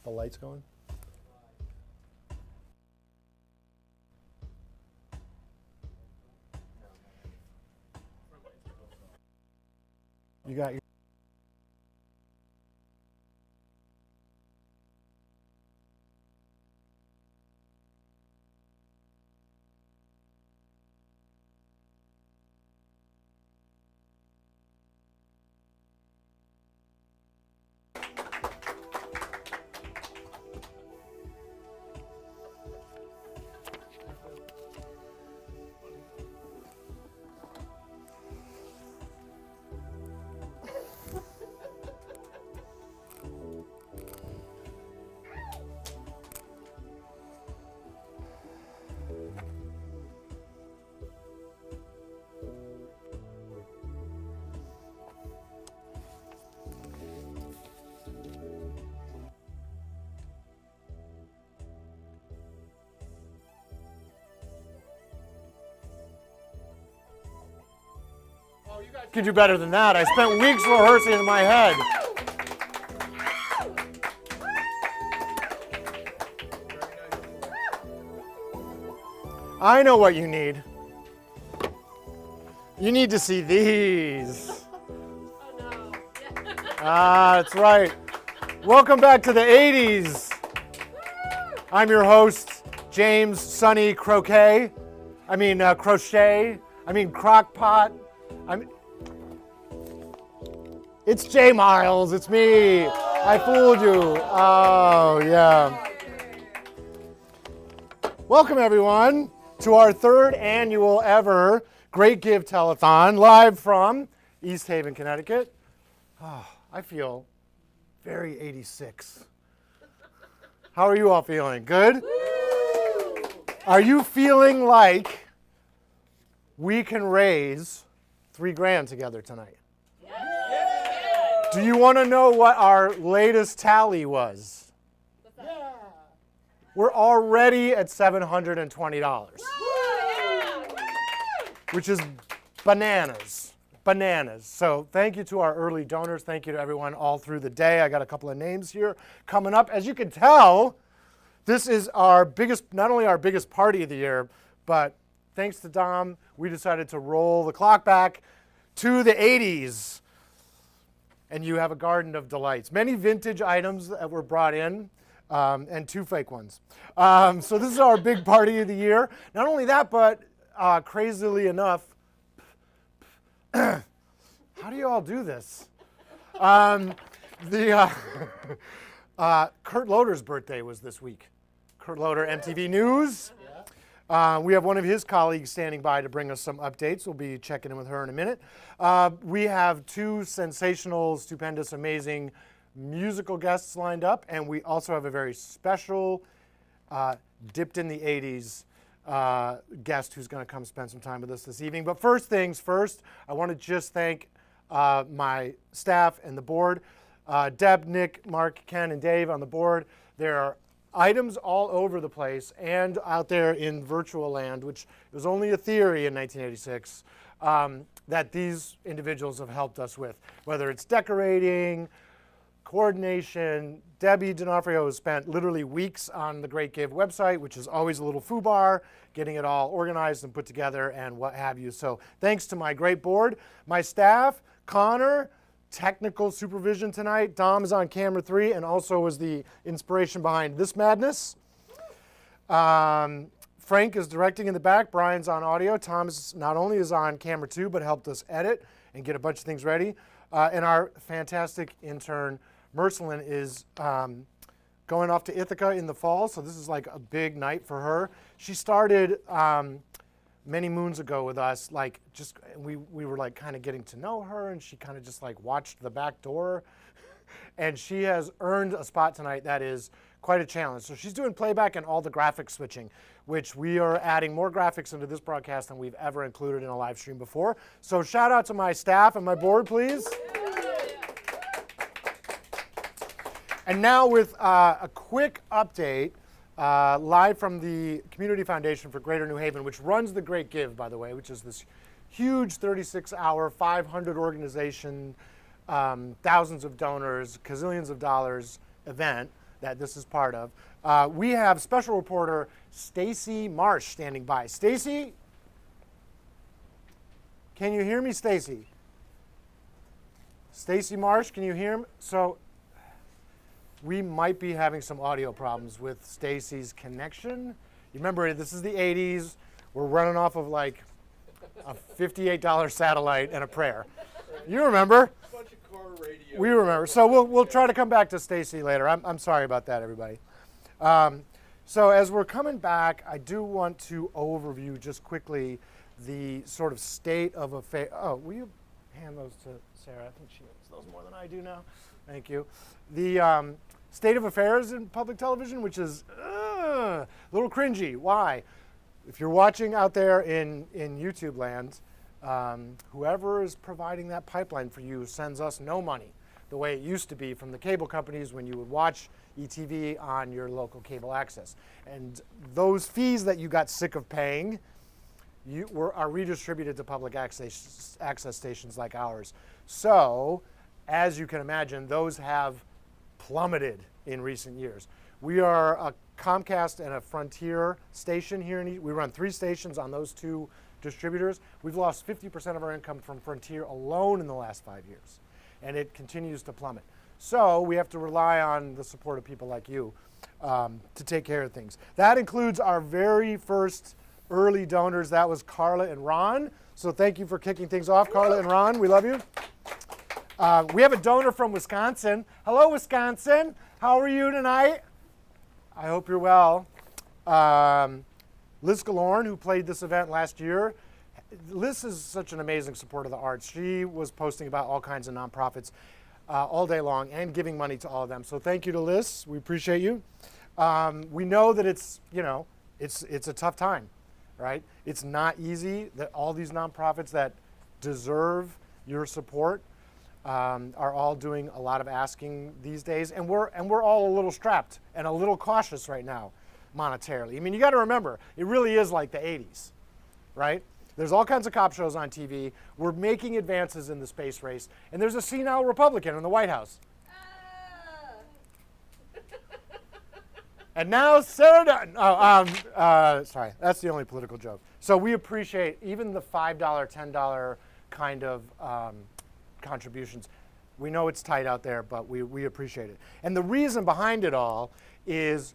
The lights going? You got your... Could do better than that. I spent weeks rehearsing in my head. I know what you need. You need to see these. Oh no. That's right. Welcome back to the 80s. I'm your host, James Sonny Crochet. Crochet. Crockpot. It's Jay Miles, it's me. I fooled you. Oh, yeah. Welcome, everyone, to our third annual ever Great Give Telethon, live from East Haven, Connecticut. Oh, I feel very 86. How are you all feeling? Good? Woo! Are you feeling like we can raise $3,000 together tonight? Do you want to know what our latest tally was? Yeah. We're already at $720, which is bananas. Bananas. So thank you to our early donors. Thank you to everyone all through the day. I got a couple of names here coming up. As you can tell, this is our biggest, not only our biggest party of the year, but thanks to Dom, we decided to roll the clock back to the 80s. And you have a garden of delights. Many vintage items that were brought in, and 2 fake ones. So this is our big party of the year. Not only that, but crazily enough, how do you all do this? Kurt Loder's birthday was this week. Kurt Loder, MTV News. We have one of his colleagues standing by to bring us some updates. We'll be checking in with her in a minute. We have 2 sensational, stupendous, amazing musical guests lined up, and we also have a very special, dipped in the 80s guest who's going to come spend some time with us this evening. But first things first, I want to just thank my staff and the board. Deb, Nick, Mark, Ken, and Dave on the board. There are items all over the place and out there in virtual land, which was only a theory in 1986, that these individuals have helped us with, whether it's decorating, coordination. Debbie D'Onofrio has spent literally weeks on the Great Give website, which is always a little foobar, getting it all organized and put together and what have you. So thanks to my great board, my staff, Connor, technical supervision tonight. Dom is on camera 3 and also was the inspiration behind this madness. Frank is directing in the back. Brian's on audio. Tom is not only is on camera 2, but helped us edit and get a bunch of things ready. And our fantastic intern, Mercelin, is going off to Ithaca in the fall. So this is like a big night for her. She started many moons ago with us, we were like kind of getting to know her, and she kind of just like watched the back door, and she has earned a spot tonight that is quite a challenge. So she's doing playback and all the graphic switching, which we are adding more graphics into this broadcast than we've ever included in a live stream before. So shout out to my staff and my board, please. And now with a quick update, live from the Community Foundation for Greater New Haven, which runs the Great Give, by the way, which is this huge 36-hour, 500 organization, thousands of donors, gazillions of dollars event that this is part of. We have special reporter Stacy Marsh standing by. Stacy, can you hear me, Stacy? Stacy Marsh, can you hear me? So we might be having some audio problems with Stacy's connection. You remember, this is the 80s. We're running off of like a $58 satellite and a prayer. You remember? A bunch of car radio. We remember. So we'll try to come back to Stacy later. I'm sorry about that, everybody. So as we're coming back, I do want to overview just quickly the sort of state of affairs. Oh, will you hand those to Sarah? I think she knows those more than I do now. Thank you. The state of affairs in public television, which is a little cringy. Why? If you're watching out there in YouTube land, whoever is providing that pipeline for you sends us no money, the way it used to be from the cable companies when you would watch ETV on your local cable access. And those fees that you got sick of paying are redistributed to public access stations like ours. So, as you can imagine, those have plummeted in recent years. We are a Comcast and a Frontier station here. We run 3 stations on those 2 distributors. We've lost 50% of our income from Frontier alone in the last 5 years, and it continues to plummet. So we have to rely on the support of people like you to take care of things. That includes our very first early donors. That was Carla and Ron. So thank you for kicking things off, Carla and Ron. We love you. We have a donor from Wisconsin. Hello, Wisconsin. How are you tonight? I hope you're well. Liz Galorn, who played this event last year. Liz is such an amazing supporter of the arts. She was posting about all kinds of nonprofits all day long and giving money to all of them. So thank you to Liz. We appreciate you. We know that it's a tough time, right? It's not easy. That all these nonprofits that deserve your support are all doing a lot of asking these days, and we're all a little strapped and a little cautious right now monetarily. I mean, you got to remember, it really is like the 80s, right? There's all kinds of cop shows on TV. We're making advances in the space race, and there's a senile Republican in the White House. And now Sarah Dunn. Sorry, that's the only political joke. So we appreciate even the $5, $10 kind of contributions. We know it's tight out there, but we appreciate it. And the reason behind it all is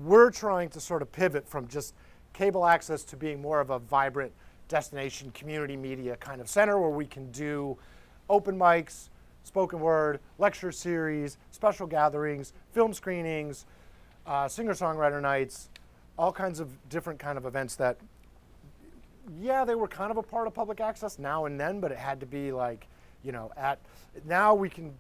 we're trying to sort of pivot from just cable access to being more of a vibrant destination community media kind of center where we can do open mics, spoken word, lecture series, special gatherings, film screenings, singer-songwriter nights, all kinds of different kind of events that, yeah, they were kind of a part of public access now and then, but it had to be like, now we can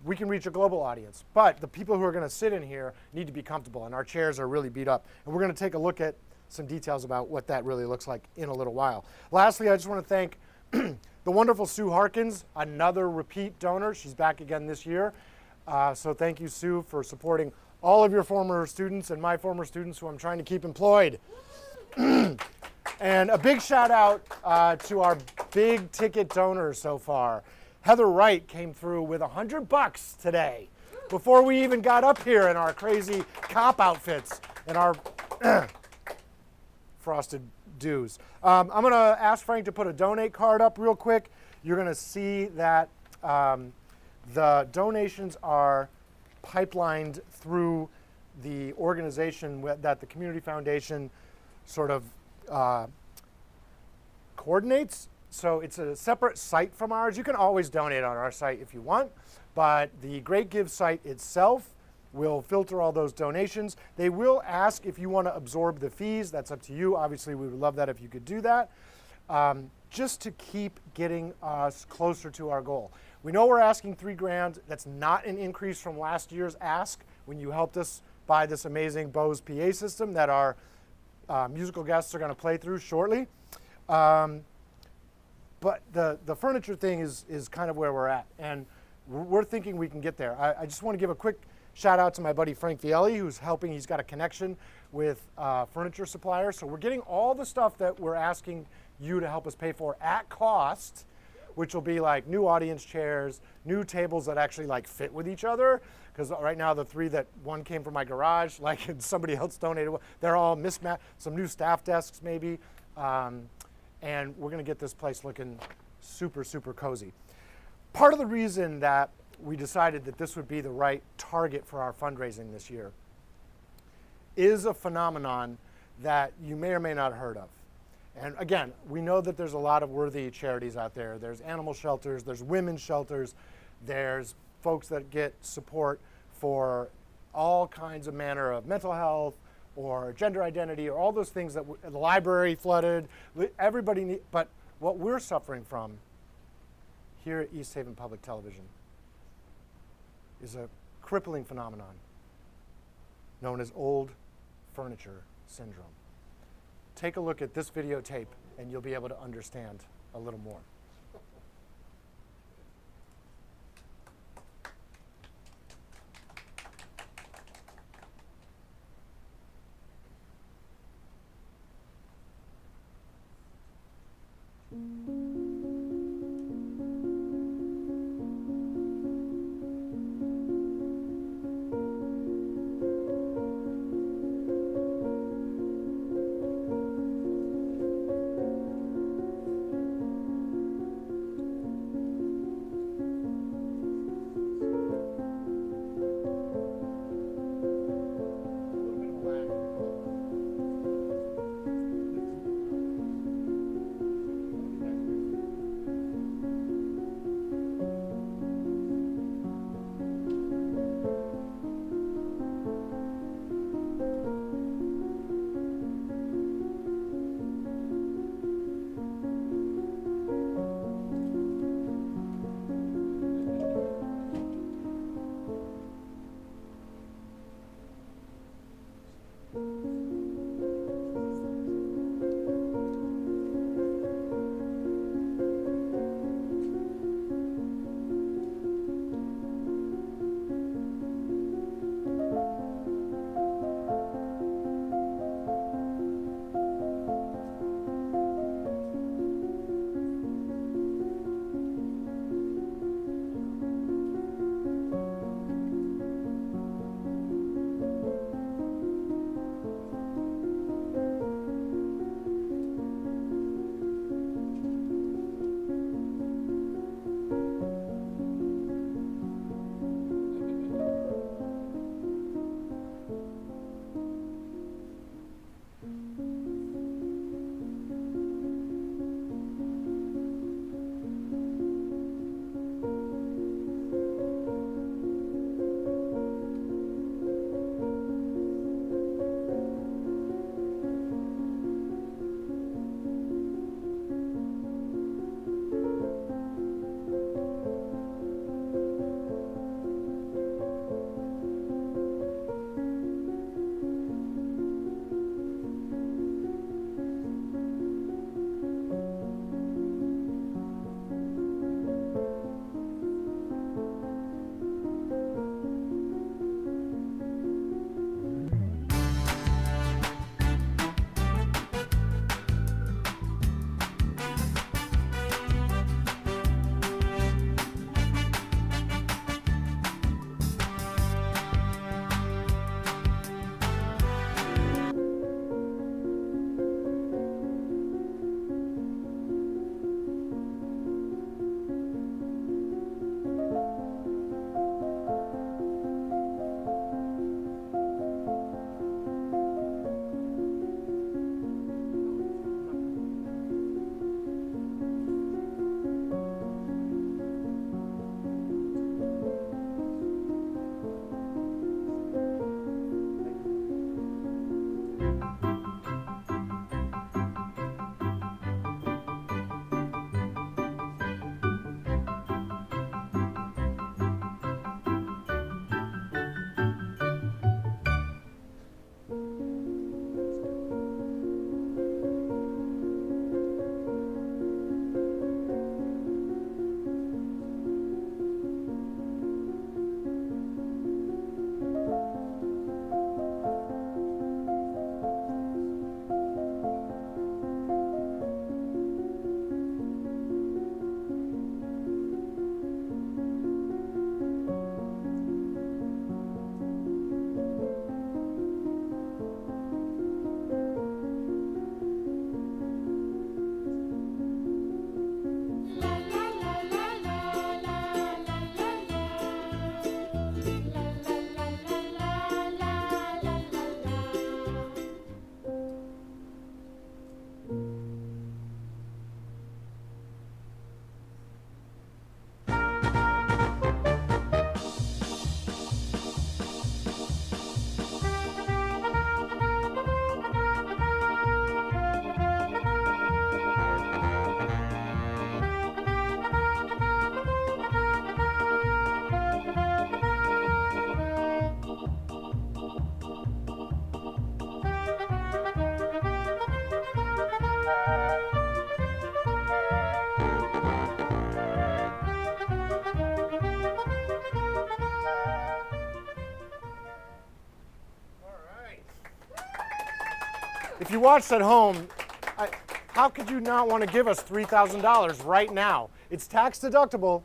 reach a global audience. But the people who are going to sit in here need to be comfortable, and our chairs are really beat up. And we're going to take a look at some details about what that really looks like in a little while. Lastly, I just want to thank the wonderful Sue Harkins, another repeat donor. She's back again this year. So thank you, Sue, for supporting all of your former students and my former students who I'm trying to keep employed. And a big shout out to our big ticket donors so far. Heather Wright came through with $100 today before we even got up here in our crazy cop outfits and our frosted dews. I'm going to ask Frank to put a donate card up real quick. You're going to see that the donations are pipelined through the organization that the Community Foundation sort of coordinates. So it's a separate site from ours. You can always donate on our site if you want, but the Great Give site itself will filter all those donations. They will ask if you want to absorb the fees. That's up to you. Obviously, we would love that if you could do that, just to keep getting us closer to our goal. We know we're asking $3 grand. That's not an increase from last year's ask when you helped us buy this amazing Bose PA system that our musical guests are going to play through shortly. But the furniture thing is kind of where we're at, and we're thinking we can get there. I just want to give a quick shout out to my buddy Frank Vielli, who's helping. He's got a connection with furniture suppliers. So we're getting all the stuff that we're asking you to help us pay for at cost, which will be like new audience chairs, new tables that actually like fit with each other. Because right now the three that one came from my garage, like and somebody else donated, they're all mismatched. Some new staff desks maybe, and we're gonna get this place looking super, super cozy. Part of the reason that we decided that this would be the right target for our fundraising this year is a phenomenon that you may or may not have heard of. And again, we know that there's a lot of worthy charities out there. There's animal shelters, there's women's shelters, there's folks that get support for all kinds of manner of mental health or gender identity or all those things that the library flooded, everybody but what we're suffering from here at East Haven Public Television is a crippling phenomenon known as old furniture syndrome. Take a look at this videotape and you'll be able to understand a little more. if you watched at home, how could you not want to give us $3,000 right now? It's tax deductible,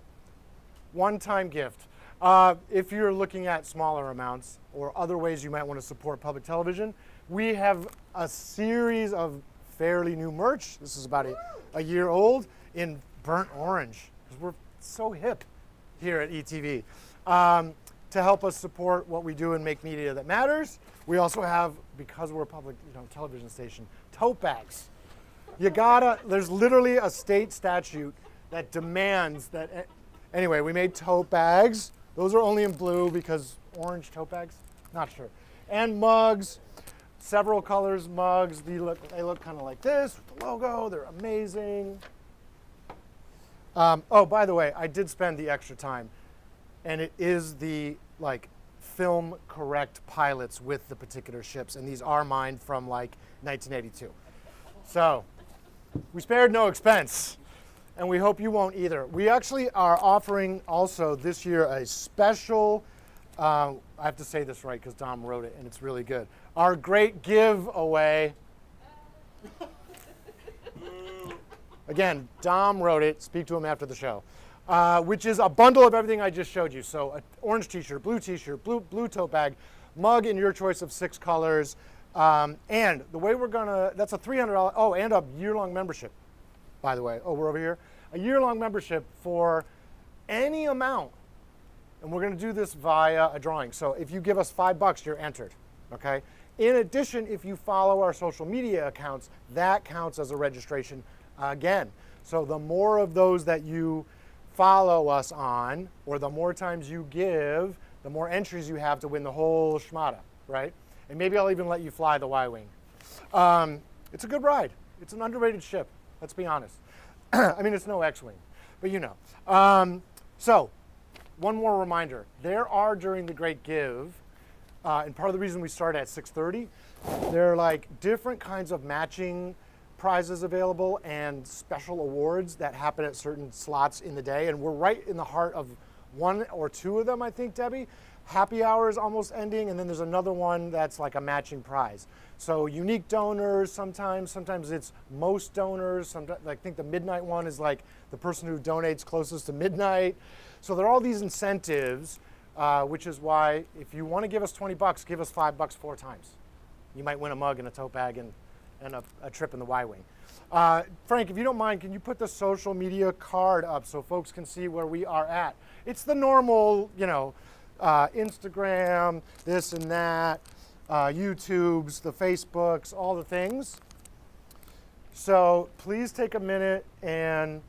one-time gift. If you're looking at smaller amounts or other ways you might want to support public television, we have a series of fairly new merch. This is about a year old in burnt orange, because we're so hip here at ETV. To help us support what we do and make media that matters, we also have, because we're a public television station, tote bags. There's literally a state statute that demands that. Anyway, we made tote bags. Those are only in blue because orange tote bags, not sure. And mugs, several colors mugs. They look kind of like this with the logo. They're amazing. Oh, by the way, I did spend the extra time, and it is the film correct pilots with the particular ships, and these are mine from 1982. So we spared no expense, and we hope you won't either. We actually are offering also this year a special, I have to say this right because Dom wrote it and it's really good, our great giveaway. Again, Dom wrote it, speak to him after the show, which is a bundle of everything I just showed you. So an orange t-shirt, blue tote bag, mug in your choice of 6 colors, and the way we're gonna, that's a $300, oh, and a year-long membership, by the way. Oh, we're over here. A year-long membership for any amount, and we're gonna do this via a drawing. So if you give us $5, you're entered, okay? In addition, if you follow our social media accounts, that counts as a registration again. So the more of those that you follow us on, or the more times you give, the more entries you have to win the whole schmata, right? And maybe I'll even let you fly the Y-Wing. It's a good ride. It's an underrated ship, let's be honest. I mean, it's no X-Wing, but you know. So, one more reminder. There are, during the Great Give, and part of the reason we start at 6:30, there are different kinds of matching prizes available and special awards that happen at certain slots in the day, and we're right in the heart of one or two of them, I think, Debbie. Happy hour is almost ending, and then there's another one that's like a matching prize. So unique donors sometimes it's most donors. Sometimes, I think the midnight one is like the person who donates closest to midnight. So there are all these incentives, which is why if you want to give us $20, give us $5 4 times. You might win a mug and a tote bag and a trip in the Y-Wing. Frank, if you don't mind, can you put the social media card up so folks can see where we are at? It's the normal, Instagram, this and that, YouTubes, the Facebooks, all the things. So please take a minute and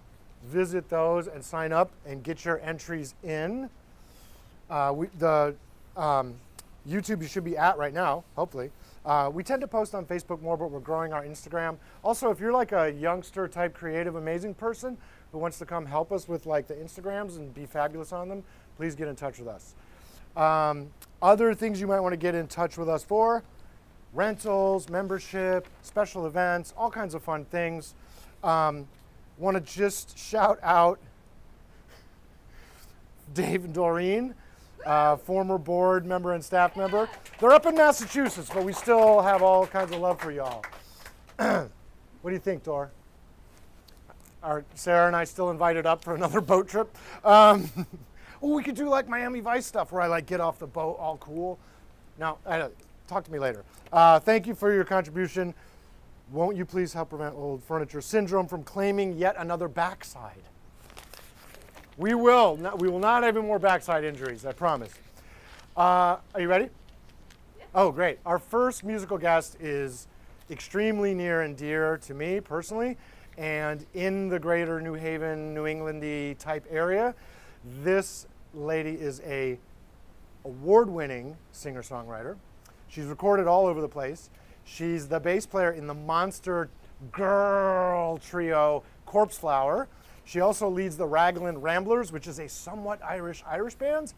visit those and sign up and get your entries in. The YouTube you should be at right now, hopefully. We tend to post on Facebook more, but we're growing our Instagram. Also, if you're like a youngster type creative, amazing person who wants to come help us with the Instagrams and be fabulous on them, please get in touch with us. Other things you might want to get in touch with us for: rentals, membership, special events, all kinds of fun things. Want to just shout out Dave and Doreen, former board member and staff member. They're up in Massachusetts, but we still have all kinds of love for y'all. What do you think, Dor? Are Sarah and I still invited up for another boat trip? Oh, we could do Miami Vice stuff where I get off the boat all cool. No, talk to me later. Thank you for your contribution. Won't you please help prevent old furniture syndrome from claiming yet another backside? We will not have any more backside injuries, I promise. Are you ready? Yeah. Oh, great. Our first musical guest is extremely near and dear to me personally, and in the greater New Haven, New England-y type area. This lady is a award-winning singer-songwriter. She's recorded all over the place. She's the bass player in the monster girl trio Corpse Flower. She also leads the Raglan Ramblers, which is a somewhat Irish band.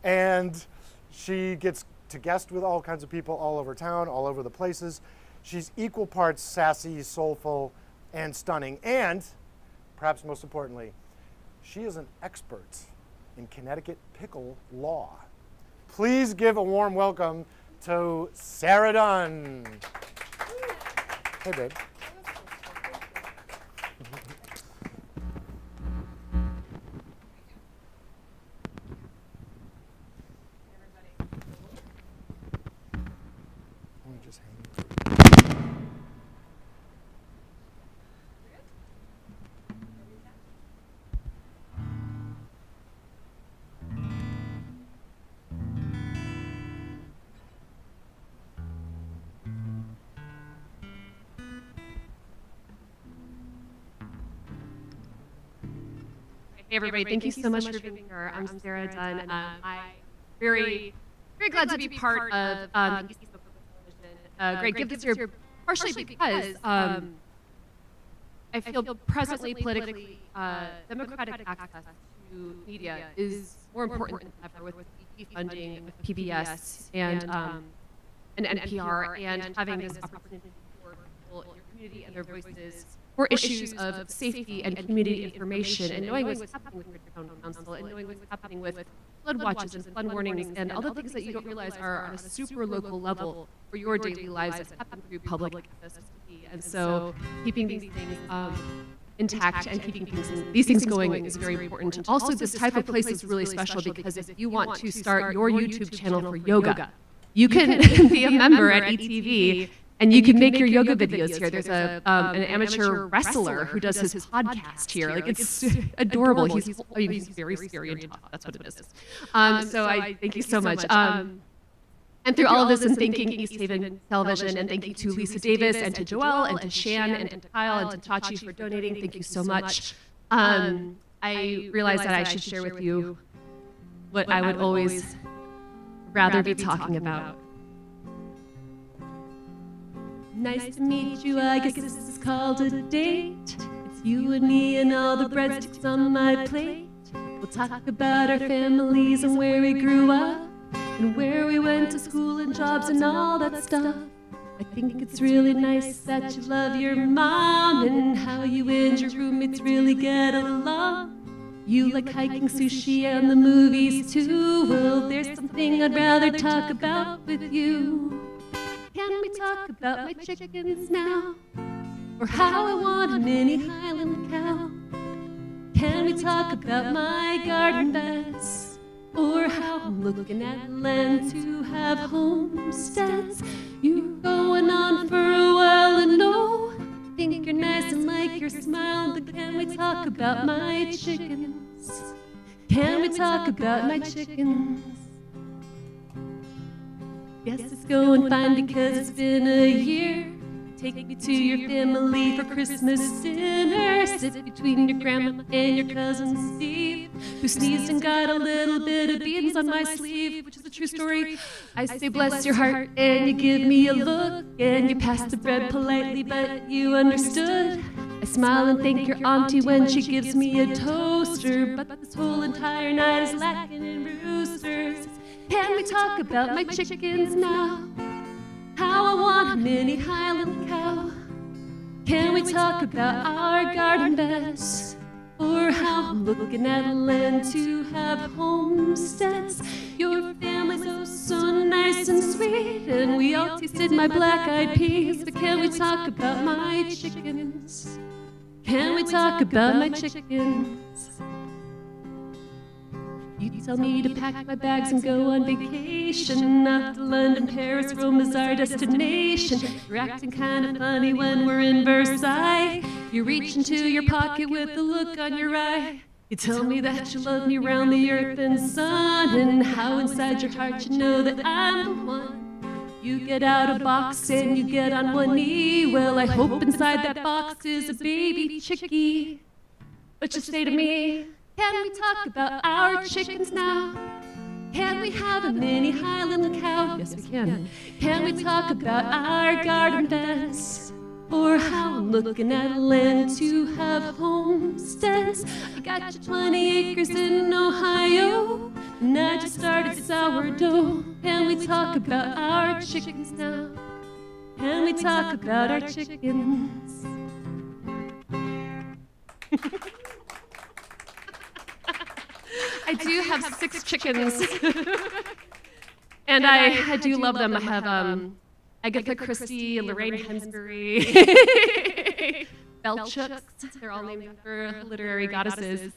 And she gets to guest with all kinds of people all over town, all over the places. She's equal parts sassy, soulful, and stunning. And, perhaps most importantly, she is an expert in Connecticut pickle law. Please give a warm welcome to Sarah Dunn. Hey, babe. Let me just hang. Hey everybody, thank you so much for being here. I'm Sarah Dunn. I'm very glad to be part of the ETV Television. Great gift this year, partially because I feel presently politically democratic access to media is more important than ever with ETV funding, with PBS and NPR, and having this opportunity for people in your community and their voices for issues of safety and community information, and knowing what's happening with your town council, and knowing what's happening with flood watches and flood warnings, and all the things that you don't realize are on a super local level for your daily lives that happen through public access to TV. And so keeping these things intact and keeping these things going is very important. Also, this type of place is really special because if you want to start your YouTube channel for yoga, you can be a member at ETV. And you can make your yoga videos here. There's an amateur wrestler who does his podcast here. Like, it's adorable. He's very scary and tough. That's what it is. So I thank you so much. And through all of this, and thanking East Haven Television, and thank you to Lisa Davis, and to Joelle, and to Shan, and to Kyle, and to Tachi for donating. Thank you so much. I realized that I should share with you what I would always rather be talking about. Nice to meet you, I guess this is called a date. It's you and me and all the breadsticks on my plate. We'll talk about our families and where we grew up, and where we went to school and jobs and all that stuff. I think it's really nice that you love your mom, and how you and your roommates really get along. You like hiking, sushi, and the movies too. Well, there's something I'd rather talk about with you. Can we talk about my chickens now? Or how I want a mini Highland cow? Can we talk about my garden beds? Or how I'm looking at land to have homesteads? You're going on for a while and no, think you're nice and like your smile, but can we talk about my chickens? Can we talk about my chickens? Yes, it's going fine because it's been a year. Take me to your family for Christmas dinner. Sit between your grandma and your cousin Steve, who sneezed and got a little bit of beans on my sleeve, which is a true story. I say bless your heart and you give me a look, and you pass the bread politely but you understood. I smile and thank your auntie when she gives me a toaster, but this whole entire night is lacking in roosters. Can we talk about my chickens now? How I want a mini Highland cow? Can we talk about our garden beds? Or how I'm looking at land to have homesteads? Your family's oh so nice and sweet, and we all tasted my black-eyed peas. But can we talk about my chickens? Can we talk about my chickens? You tell me to pack my bags and go on vacation. Not to London, Paris, Rome is our destination. You're acting kind of funny when we're in Versailles. You reach into your pocket with a look on your eye. You tell me that you love me round the earth and sun, and how inside your heart you know that I'm the one. You get out a box and you get on one knee. Well, I hope inside that box is a baby chickie. But you say to me, can we talk about our chickens now? Can we have a mini Highland cow? Yes, we can. Can we talk about our garden beds? Or how I'm looking at land to have homesteads? I got your 20 acres in Ohio, and I just started sourdough. Can we talk about our chickens now? Can we talk about our chickens? I do have 6 chickens, and I do love them. I Agatha Christie, Lorraine Hensbury, Belchooks. They're all named after literary goddesses.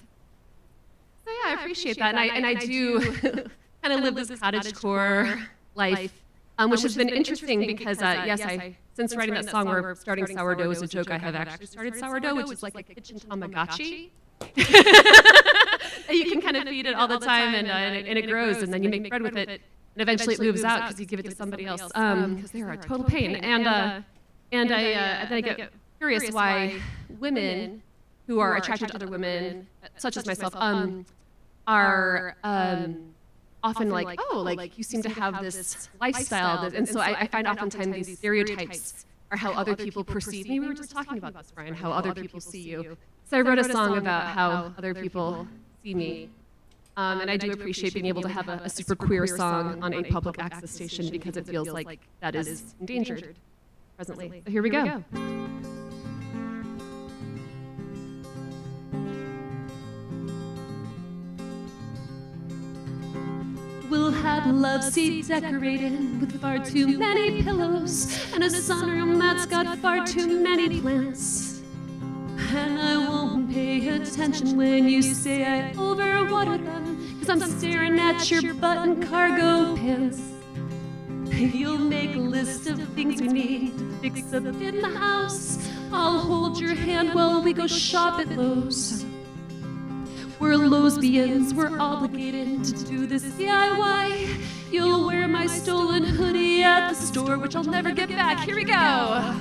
So yeah, I appreciate that, and I do kind of live this cottagecore life, which has been interesting because yes, since writing that song where starting sourdough is a joke, I have actually started sourdough, which is like a kitchen Tamagotchi. You can kind of feed it all the time, and it grows, and then you make bread with it, and eventually it moves out because you give it to somebody else because they are a total pain. And then I get curious why women who are attracted to other women, such as myself, are often like, oh, like you seem to have this lifestyle, and so I find oftentimes these stereotypes are how other people perceive me. We were just talking about this, Brian, how other people see you. So I wrote a song about how other people see me. And I do appreciate being able to have a super queer song on a public access station because it feels like that is endangered presently. So here we go. We'll have love seat decorated with far too many pillows and a sunroom that's got far too many plants. And I won't pay attention when you say I overwater them, 'cause I'm staring at your button cargo pants. You'll make a list of things we need to fix up in the house. I'll hold your hand while we go shop at Lowe's. We're lesbians, we're obligated to do this DIY. You'll wear my stolen hoodie at the store, which I'll never get back. Here we go.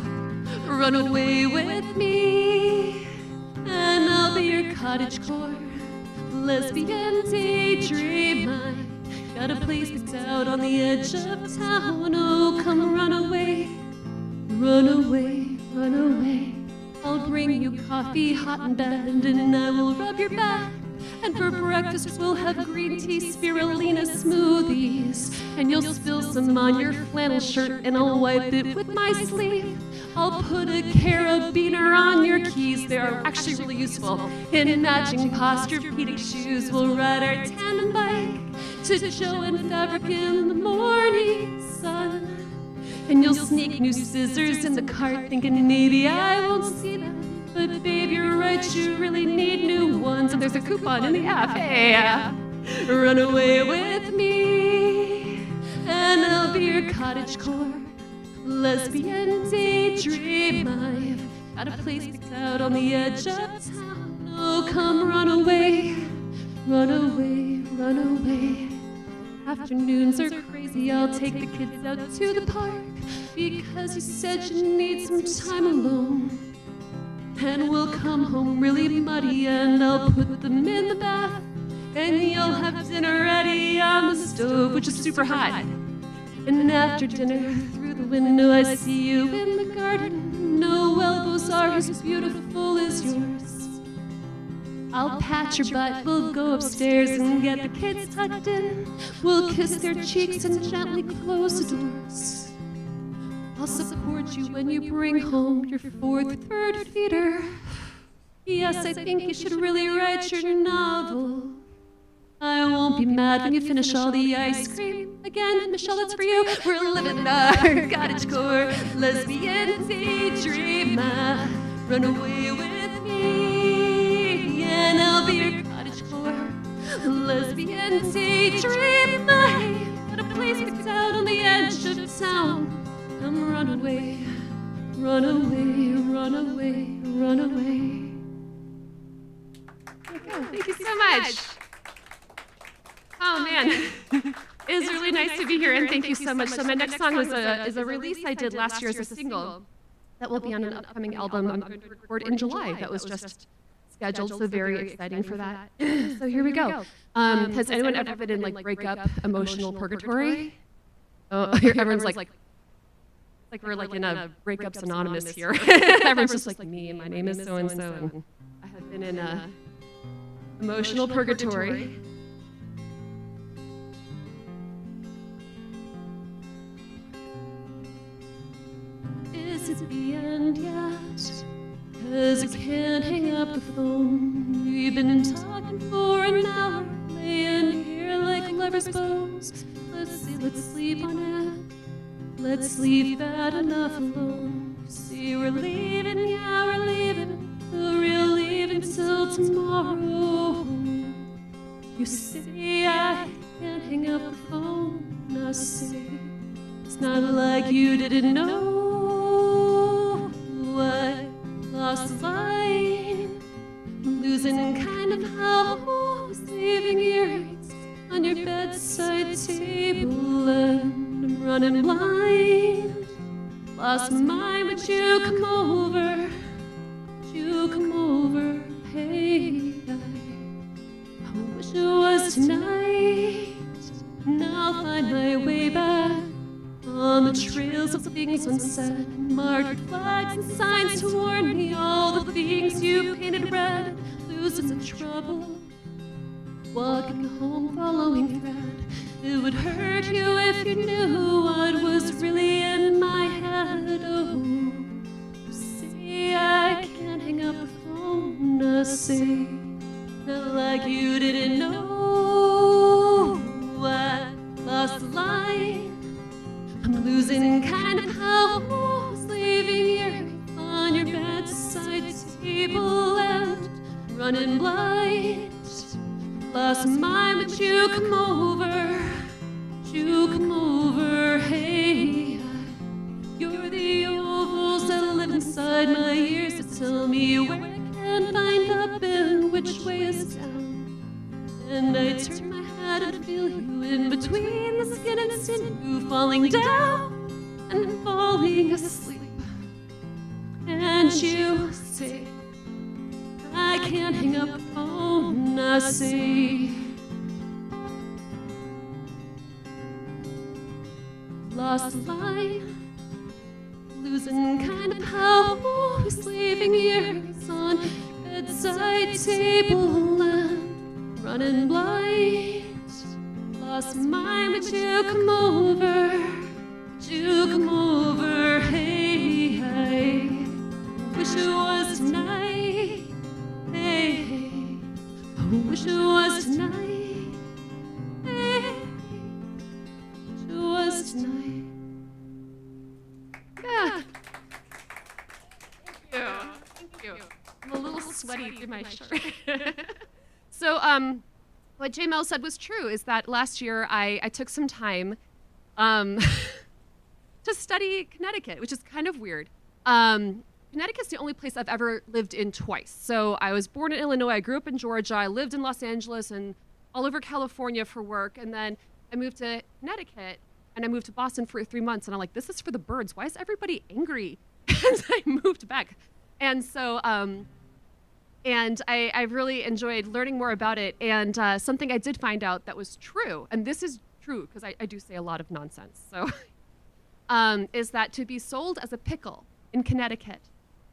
Run away with me, and I'll be your cottagecore lesbian daydream. I got a place picked out on the edge of town. Oh, come run away, run away, run away. I'll bring you coffee hot in bed, and I will rub your back. And for breakfast we'll have green tea spirulina smoothies. And you'll spill some on your flannel shirt, and I'll wipe it with my sleeve. I'll put a carabiner on your keys. They are actually really useful in matching posturepedic shoes. We'll ride our tandem bike to Joe and Fabric in the morning sun. And you'll sneak new scissors in the cart, thinking maybe I won't see them. But babe, you're right, you really need new ones. And there's a coupon in the app. Hey, run away with me, and I'll be your cottagecore lesbian daydream. I've got a place picked out on the edge of town. Oh, come run away, run away, run away. Afternoons are crazy, I'll take the kids out to the park, because you said you need some time alone. And we'll come home really muddy, and I'll put them in the bath, and you'll have dinner ready on the stove, which is super hot. And after dinner, through the window, I see you in the garden. No elbows are as beautiful as yours. I'll pat your butt, we'll go upstairs and get the kids tucked in. We'll kiss their cheeks and gently close the doors. I'll support you when you bring home your fourth bird feeder. Yes, I think you should really write your novel. I won't be mad when you finish all the ice cream. Again, Michelle, that's for you. We're living our cottagecore lesbian daydream. Run away with me, and I'll be your cottagecore lesbian daydream. I got a place picked out on the edge of town. Come run away, run away, run away, run away. Thank you so much. Oh man, it was really nice to be here, and thank you so much. So my next song is a release I did last year as a single that will be on an upcoming album I'm going to record in July. That was just scheduled, so very exciting for that. So here we go. Has anyone ever been in like breakup, emotional purgatory? Oh, everyone's like we're like in a Breakups Anonymous here. Everyone's just like me, and my name is so and so, and I have been in a emotional purgatory. Is it the end yet? 'Cause I can't hang up the phone. We've been talking for an hour, laying here like lovers' bones. Let's sleep on it. let's leave bad enough alone. See, we're leaving, yeah, we're leaving. We'll leave until tomorrow. You say I can't hang up the phone. I say it's not like you didn't know. I lost the line, losing kind of house, leaving earrings on your bedside table, and I'm running blind. Lost my mind, but you come over. You come over, hey, I wish it was tonight, and I'll find my way back on the trails of things unsaid, marked flags and signs to warn me all the things you painted red, losing the trouble, walking home following thread. It would hurt you if you knew what was really in my head. Oh, you say I can't hang up the phone. I say, not like you didn't know. I lost the line. I'm losing kind of house, leaving earrings on your bedside table, and running blind. Lost my mind, but you come over. You come over, hey. You're the ovals that live inside my ears to tell me where I can find up and which way is down. And I turn my head and feel you in between the skin and sinew, falling down and falling asleep. And you say, I can't hang up the phone. I say, lost the line, losing kind of house, leaving earrings on bedside table, and running blind. Lost my mind, but you come over. You come over, hey, I wish it was tonight. Hey, I wish it was tonight. Hey, wish it was tonight. Yeah. Thank you. I'm a little sweaty through my shirt. So, what J. Mel said was true, is that last year I took some time to study Connecticut, which is kind of weird. Connecticut's the only place I've ever lived in twice. So I was born in Illinois, I grew up in Georgia, I lived in Los Angeles and all over California for work, and then I moved to Connecticut, and I moved to Boston for 3 months, and I'm like, this is for the birds. Why is everybody angry? And I moved back. And so, and I've really enjoyed learning more about it, and something I did find out that was true, and this is true, because I do say a lot of nonsense, so, is that to be sold as a pickle in Connecticut,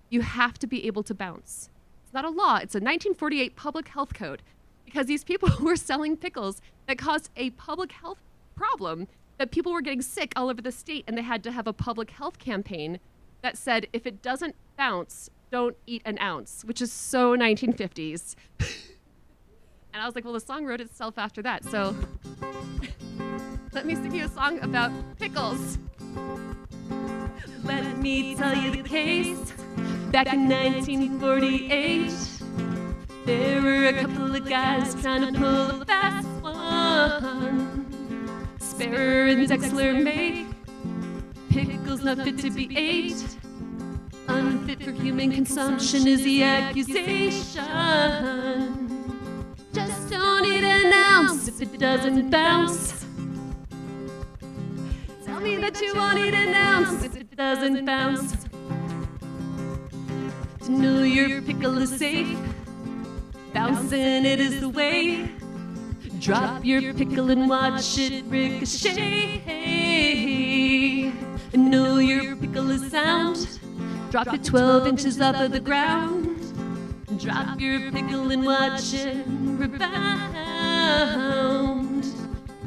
you have to be able to bounce. It's not a law, it's a 1948 public health code, because these people were selling pickles that caused a public health problem, that people were getting sick all over the state, and they had to have a public health campaign that said, if it doesn't bounce, don't eat an ounce, which is so 1950s. And I was like, well, the song wrote itself after that, so let me sing you a song about pickles. Let me tell you the case. Back in 1948, there were a couple of guys trying to pull a fast one. Sparrow and Dexler make pickles not fit to be ate. Unfit for human consumption is the accusation. Just don't eat an ounce if it doesn't bounce. Tell me that you won't eat an ounce if it doesn't bounce. To know your pickle is safe, bouncing it is the way. Drop your pickle and watch it ricochet. And know your pickle is sound. Drop it 12 inches off of the ground. Drop your pickle and watch it rebound.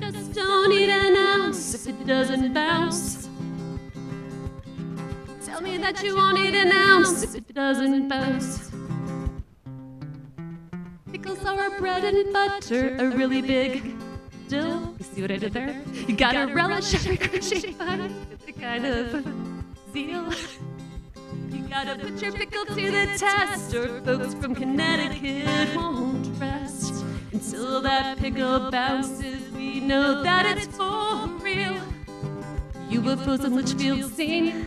Just don't eat an ounce if it doesn't bounce. Tell me that you won't eat an ounce if it doesn't bounce. Pickles are our bread and butter, a really big deal. You See what I did there? You gotta relish every crochet find with the kind of zeal. You gotta put your pickle to the test, or folks from Connecticut won't rest until that pickle bounces. We know that it's for real. UFOs in Litchfield scene.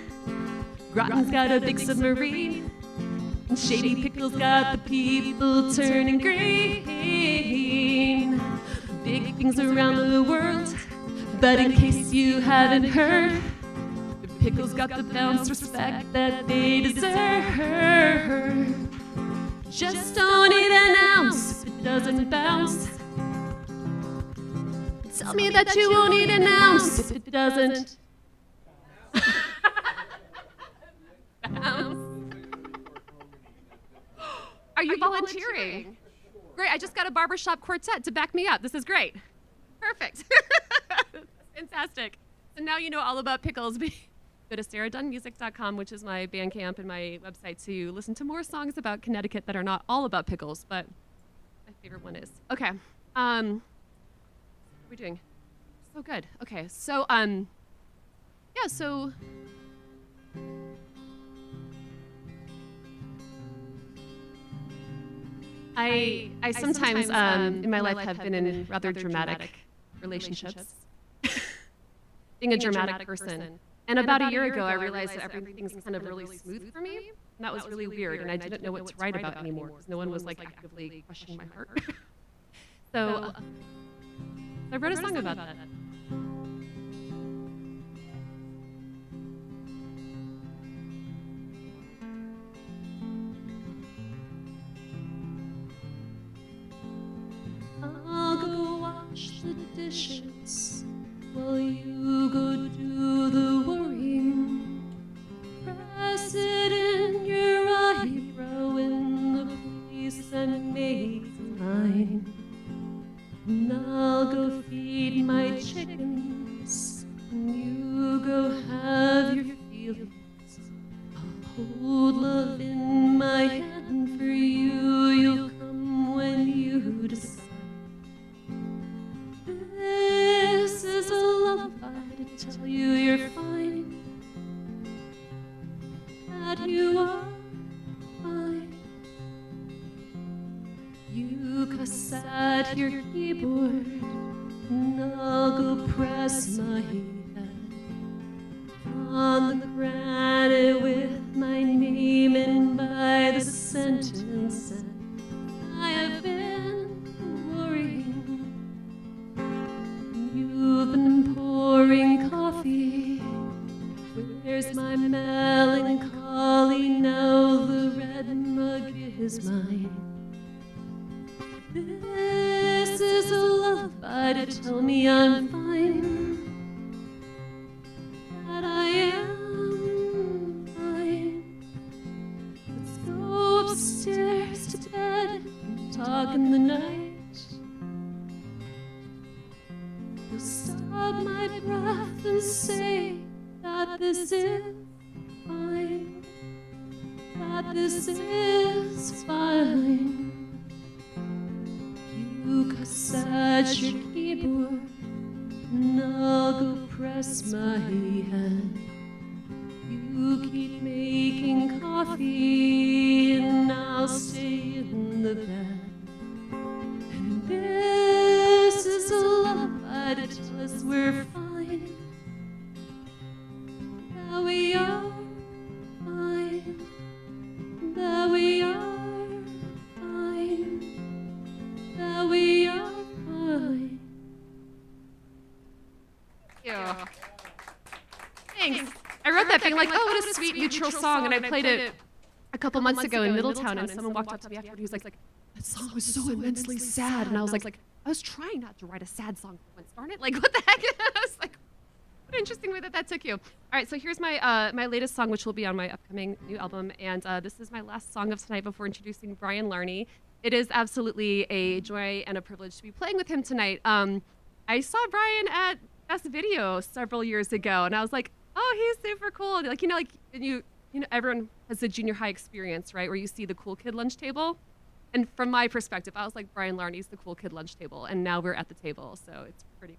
Groton's got a big submarine. And Shady Pickle's got the people turning green. Big things around the world, but in case you haven't heard, the Pickle's got the bounce respect that they deserve. Just don't eat an ounce if it doesn't bounce. Tell me that you won't eat an ounce if it doesn't bounce. Are you volunteering? Great, I just got a barbershop quartet to back me up. This is great. Perfect. Fantastic. So now you know all about pickles. Go to sarahdunnmusic.com, which is my Bandcamp and my website, to listen to more songs about Connecticut that are not all about pickles, but my favorite one is. Okay. What are we doing? So good. Okay, so, yeah, so... I sometimes in my life have been in rather dramatic relationships. Being a dramatic person. And about a year ago, I realized that everything's kind of really smooth for me. And that was really weird, and I didn't know what to write about anymore, because no one was like actively questioning my heart. So I wrote a song about that. I'll go wash the dishes while you go do the worrying. Press it in your eyebrow in the place that makes mine. And I'll go feed my chickens, and you go have your feelings. I'll hold love in my hand for you. You'll come when you decide. This is a lullaby to tell you you're fine, that you are fine. You cuss at your keyboard, and I'll go press my head on the granite with my name in by the sentence that I have been worrying. You've been pouring coffee. Where's my melancholy now? The red mug is mine. This is a lullaby to tell me I'm fine, that I am fine. Let's go upstairs to bed and talk in the night. You'll stop my breath and say that this is fine, that this is fine. You cuss at your keyboard, and I'll go press my hand. You keep making coffee, and I'll stay in the bed. And this is a lullaby to tell us we're fine, that we are fine, that we are fine, that we are fine. Thank you. Thanks. I wrote that being like, oh, what a sweet neutral song, and I played it a couple months ago in Middletown, and someone walked up to me afterward. He was like, that song was so immensely sad, and I was like, I was trying not to write a sad song for once, darn it. Like, what the heck? I was like, what an interesting way that took you. All right, so here's my my latest song, which will be on my upcoming new album, and this is my last song of tonight before introducing Brian Larney. It is absolutely a joy and a privilege to be playing with him tonight. I saw Brian at Best Video several years ago, and I was like, oh, he's super cool. Like, you know, everyone has a junior high experience, right, where you see the cool kid lunch table. And from my perspective, I was like, Brian Larney's the cool kid lunch table, and now we're at the table, so it's pretty.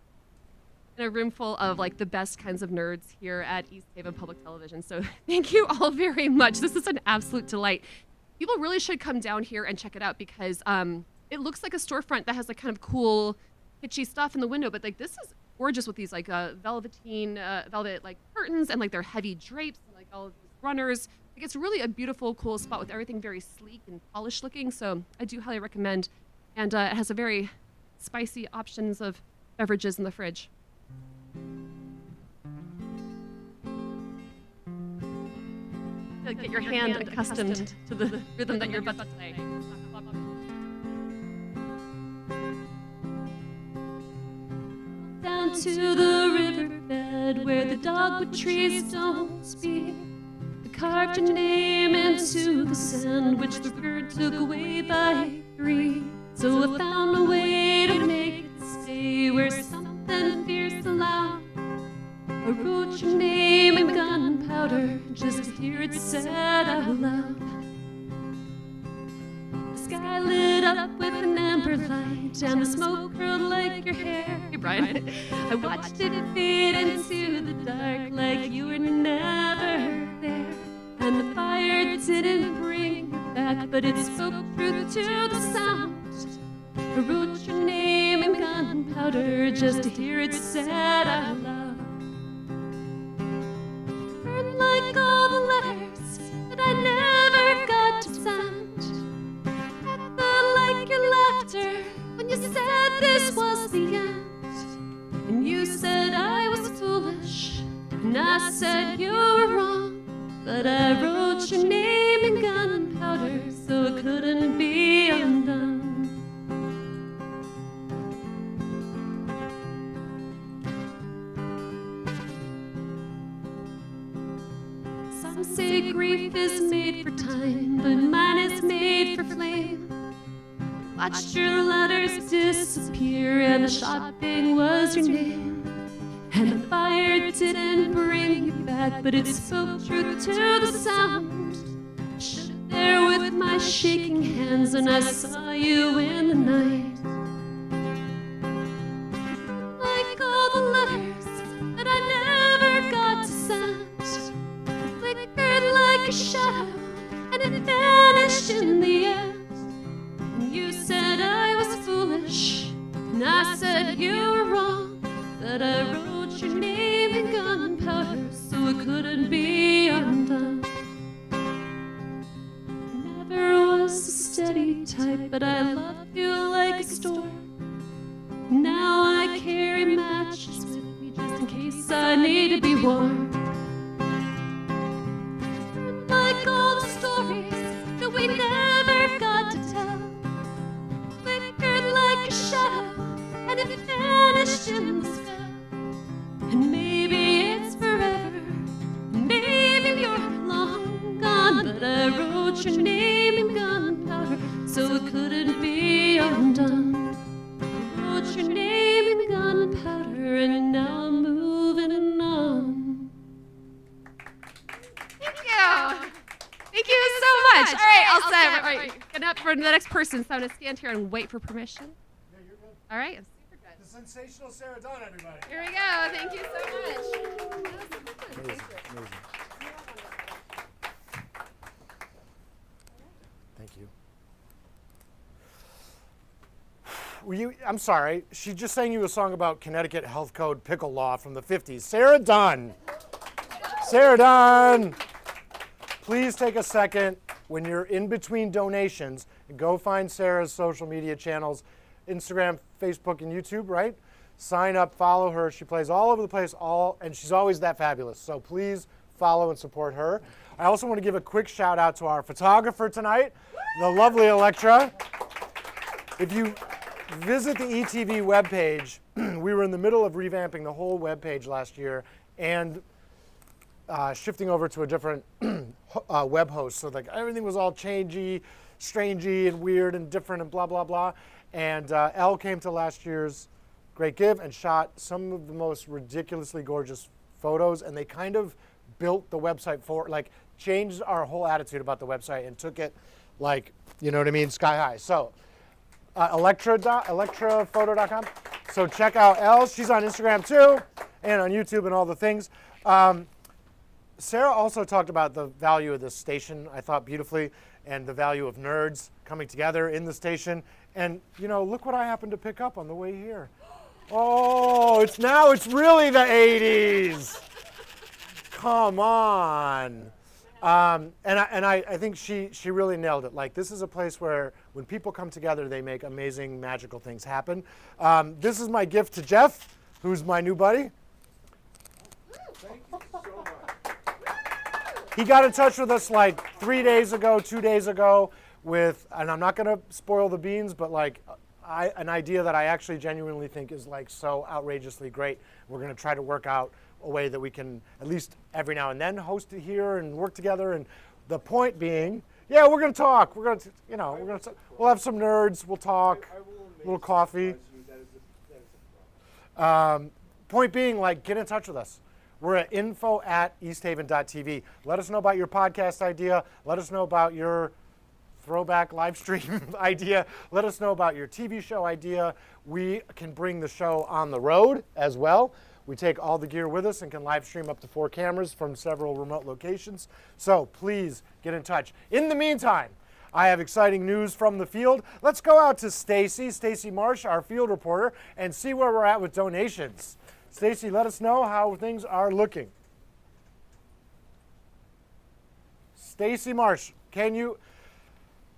in a room full of like the best kinds of nerds here at East Haven Public Television. So thank you all very much. This is an absolute delight. People really should come down here and check it out because it looks like a storefront that has like kind of cool, kitschy stuff in the window, but like this is gorgeous with these like velvet like curtains and like their heavy drapes and like all of these runners. Like, it's really a beautiful, cool spot with everything very sleek and polished looking. So I do highly recommend. And it has a very spicy options of beverages in the fridge. Get your hand accustomed to the rhythm that you're about to play. Down to the riverbed where the dogwood trees don't speak. I carved your name into the sand which the bird took away by 3. So I found a way to make it stay where something fierce aloud. I wrote your name in gunpowder just to hear it said out loud. The sky lit up with an amber light and the smoke curled like your hair. Hey, Brian. I watched it fade into the dark like you were never there. And the fire didn't bring you back, but it spoke truth to the sound. I wrote your name in gunpowder just to hear it said out loud. Burned like all the letters that I never got to send. Echoed like your laughter when you said this was the end. And you said I was foolish, and I said you were wrong. But I wrote your name in gunpowder so it couldn't be undone. Some say grief is made for time, but mine is made for flame. Watched your letters disappear and the shopping was your name. And the fire didn't bring you back, but it spoke truth to the sound. I stood there with my shaking hands and I saw you in the night. Like all the letters that I never got to send. Flickered like a shadow and it vanished in the end. And you said I was foolish and I said you were wrong. That I wrote your name in gunpowder so it couldn't be undone. I never was a steady type, but I loved you like a storm. Now I carry matches with me just in case I need to be warm. Like all the stories that we never got to tell, flickered like a shadow and it vanished in the sky. And maybe it's forever, maybe you're long gone, but I wrote your name in gunpowder so it couldn't be undone. I wrote your name in gunpowder and now I'm moving on. Thank you. Thank you so much. All right, I'll say, all right, get up for the next person, so I'm going to stand here and wait for permission. Yeah, you're good. All right. The sensational Sarah Dunn, everybody. Here we go. Thank you so much. Amazing, amazing. Thank you. I'm sorry. She just sang you a song about Connecticut Health Code pickle law from the 50s. Sarah Dunn. Sarah Dunn. Please take a second when you're in between donations and go find Sarah's social media channels, Instagram, Facebook, and YouTube, right? Sign up, follow her. She plays all over the place, and she's always that fabulous. So please follow and support her. I also want to give a quick shout out to our photographer tonight, the lovely Electra. If you visit the ETV webpage, we were in the middle of revamping the whole webpage last year and shifting over to a different web host. So like everything was all changey, strangey, and weird and different and blah, blah, blah. And Elle came to last year's Great Give and shot some of the most ridiculously gorgeous photos, and they kind of built the website like changed our whole attitude about the website and took it like, you know what I mean, sky high. So electraphoto.com. So check out Elle. She's on Instagram too. and on YouTube and all the things. Sarah also talked about the value of this station, I thought beautifully, and the value of nerds coming together in the station. And, you know, look what I happened to pick up on the way here. Oh, it's really the 80s. Come on. And I think she really nailed it. Like, this is a place where when people come together, they make amazing, magical things happen. This is my gift to Jeff, who's my new buddy. Thank you so much. He got in touch with us like 2 days ago with, and I'm not going to spoil the beans, but like an idea that I actually genuinely think is like so outrageously great. We're going to try to work out a way that we can at least every now and then host it here and work together. And the point being, yeah, we're going to talk. We're going to, you know, we'll have some nerds. We'll talk. A little coffee. Point being, like, get in touch with us. We're at info@easthaven.tv. Let us know about your podcast idea. Let us know about your throwback live stream idea. Let us know about your TV show idea. We can bring the show on the road as well. We take all the gear with us and can live stream up to 4 cameras from several remote locations. So please get in touch. In the meantime, I have exciting news from the field. Let's go out to Stacy Marsh, our field reporter, and see where we're at with donations. Stacy, let us know how things are looking. Stacy Marsh, can you?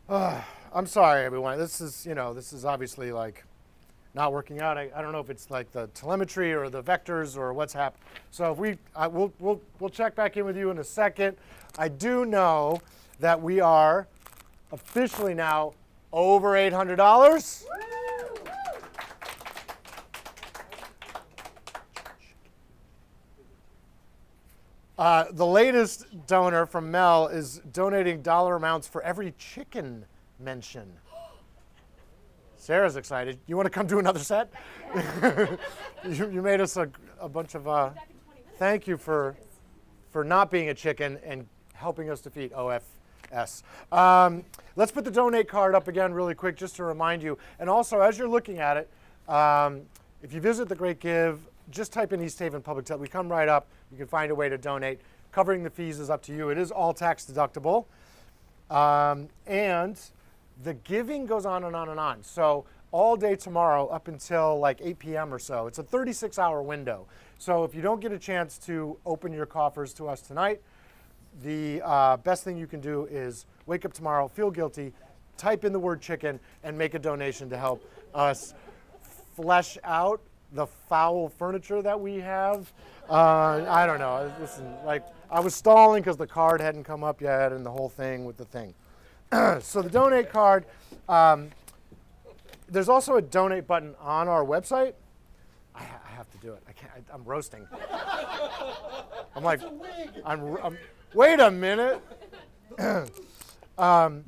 I'm sorry, everyone. This is obviously like not working out. I don't know if it's like the telemetry or the vectors or what's happened. So if we'll check back in with you in a second. I do know that we are officially now over $800. The latest donor from Mel is donating dollar amounts for every chicken mention. Sarah's excited. You want to come do another set? you made us a bunch of. Thank you for not being a chicken and helping us defeat OFS. Let's put the donate card up again really quick just to remind you. And also, as you're looking at it, if you visit The Great Give, just type in East Haven Public Television. We come right up. You can find a way to donate. Covering the fees is up to you. It is all tax deductible. And the giving goes on and on and on. So all day tomorrow up until like 8 p.m. or so. It's a 36-hour window. So if you don't get a chance to open your coffers to us tonight, the best thing you can do is wake up tomorrow, feel guilty, type in the word chicken, and make a donation to help us flesh out the foul furniture that we have. I don't know. Listen, like, I was stalling because the card hadn't come up yet and the whole thing with the thing. So the donate card, there's also a donate button on our website. I have to do it. I can't. I'm roasting. I'm like, wait a minute. And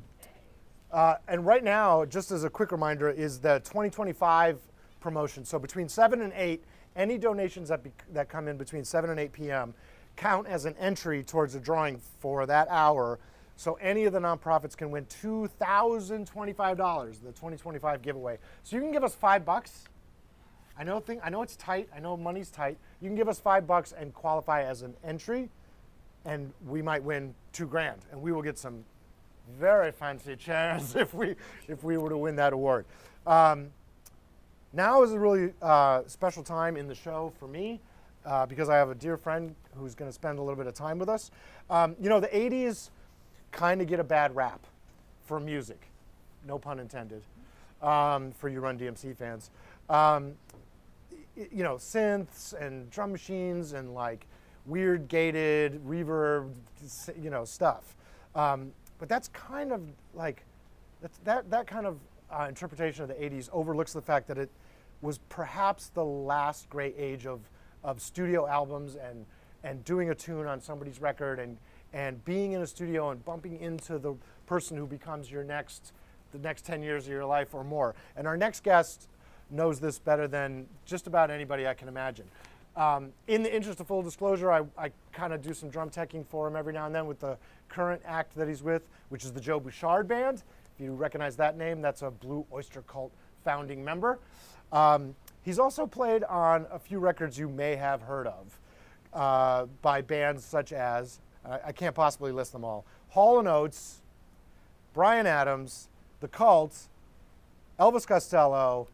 right now, just as a quick reminder, is the 2025 promotion. So between 7 and 8, any donations that come in between 7 and 8 p.m. count as an entry towards a drawing for that hour. So any of the nonprofits can win $2,025, the 2025 giveaway. So you can give us $5. I know it's tight. I know money's tight. You can give us $5 and qualify as an entry, and we might win $2,000, and we will get some very fancy chairs if we were to win that award. Now is a really special time in the show for me because I have a dear friend who's going to spend a little bit of time with us. You know, the 80s kind of get a bad rap for music, no pun intended, for you Run DMC fans. You know, synths and drum machines and like weird gated reverb, you know, stuff. But that's kind of like that kind of interpretation of the 80s overlooks the fact that it was perhaps the last great age of studio albums and doing a tune on somebody's record and being in a studio and bumping into the person who becomes the next 10 years of your life or more. And our next guest knows this better than just about anybody I can imagine. In the interest of full disclosure, I kind of do some drum teching for him every now and then with the current act that he's with, which is the Joe Bouchard Band. If you recognize that name, that's a Blue Oyster Cult founding member. He's also played on a few records you may have heard of by bands such as, I can't possibly list them all, Hall & Oates, Bryan Adams, The Cult, Elvis Costello,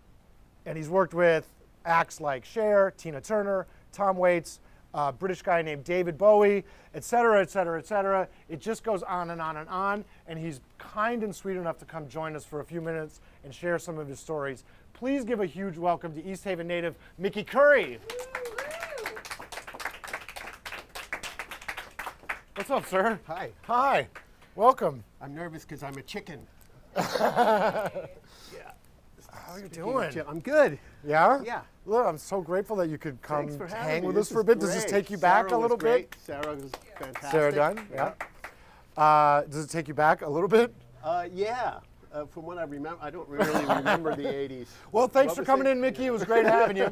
and he's worked with acts like Cher, Tina Turner, Tom Waits, a British guy named David Bowie, et cetera, et cetera, et cetera. It just goes on and on and on, and he's kind and sweet enough to come join us for a few minutes and share some of his stories. Please give a huge welcome to East Haven native Mickey Curry. What's up, sir? Hi. Hi. Welcome. I'm nervous because I'm a chicken. How are you doing? I'm good. Yeah? Yeah. Look, I'm so grateful that you could come Thanks for having hang me. with This us for a is bit. Does this great. take you back Sarah a little was great. bit? Sarah was fantastic. Sarah Dunn? Yeah. Does it take you back a little bit? Yeah. From what I remember, I don't really remember the 80s. Well, thanks What for was coming it? in, Mickey. It was great having you.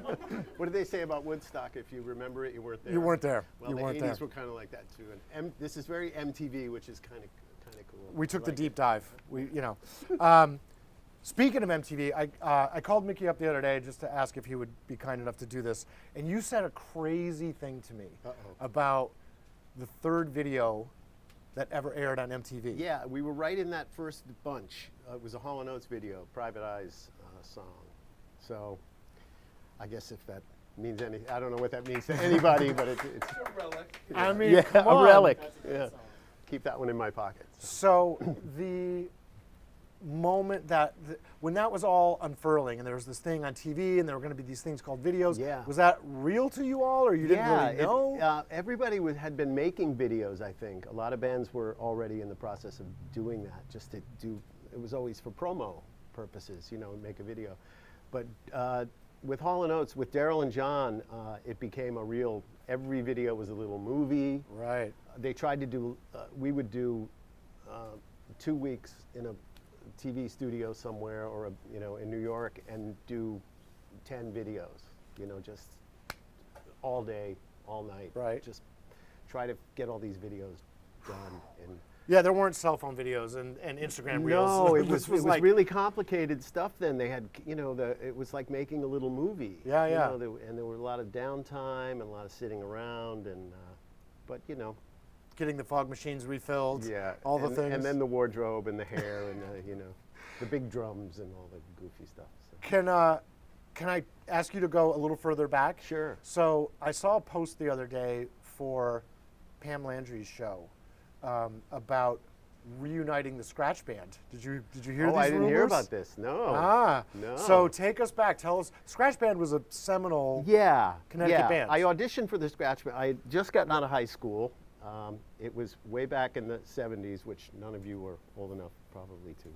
What did they say about Woodstock? If you remember it, you weren't there. You weren't there. Well, You the weren't 80s there. were kind of like that too. And this is very MTV, which is kind of cool. We took I the like deep it. dive. Speaking of MTV, I called Mickey up the other day just to ask if he would be kind enough to do this, and you said a crazy thing to me about the third video that ever aired on MTV. Yeah, we were right in that first bunch. It was a Hall & Oates video, Private Eyes song. So I guess if that means any, I don't know what that means to anybody, but it's A relic. I mean, yeah, come a on. relic. Yeah. Keep that one in my pocket. So the moment when that was all unfurling and there was this thing on TV and there were going to be these things called videos, Yeah. was that real to you all or you didn't really know? Everybody had been making videos, I think. A lot of bands were already in the process of doing that, just to do, it was always for promo purposes, make a video. But with Hall & Oates, with Daryl and John, it became a real, every video was a little movie. Right. They tried to do, we would do 2 weeks in a TV studio somewhere or in New York and do 10 videos, just all day, all night. Right. Just try to get all these videos done. And Yeah, there weren't cell phone videos and Instagram reels. no, it was like, really complicated stuff then. They had, it was like making a little movie. Yeah, yeah. And there were a lot of downtime and a lot of sitting around and, but getting the fog machines refilled. yeah, all the things. and then the wardrobe and the hair and the big drums and all the goofy stuff. So. Can I ask you to go a little further back? Sure. So I saw a post the other day for Pam Landry's show about reuniting the Scratch Band. Did you hear these Oh, I didn't hear rumors? about this. No. No. So take us back. Tell us. Scratch Band was a seminal. Yeah. Connecticut yeah. bands. I auditioned for the Scratch Band. I had just gotten out of high school. It was way back in the 70s, which none of you were old enough probably to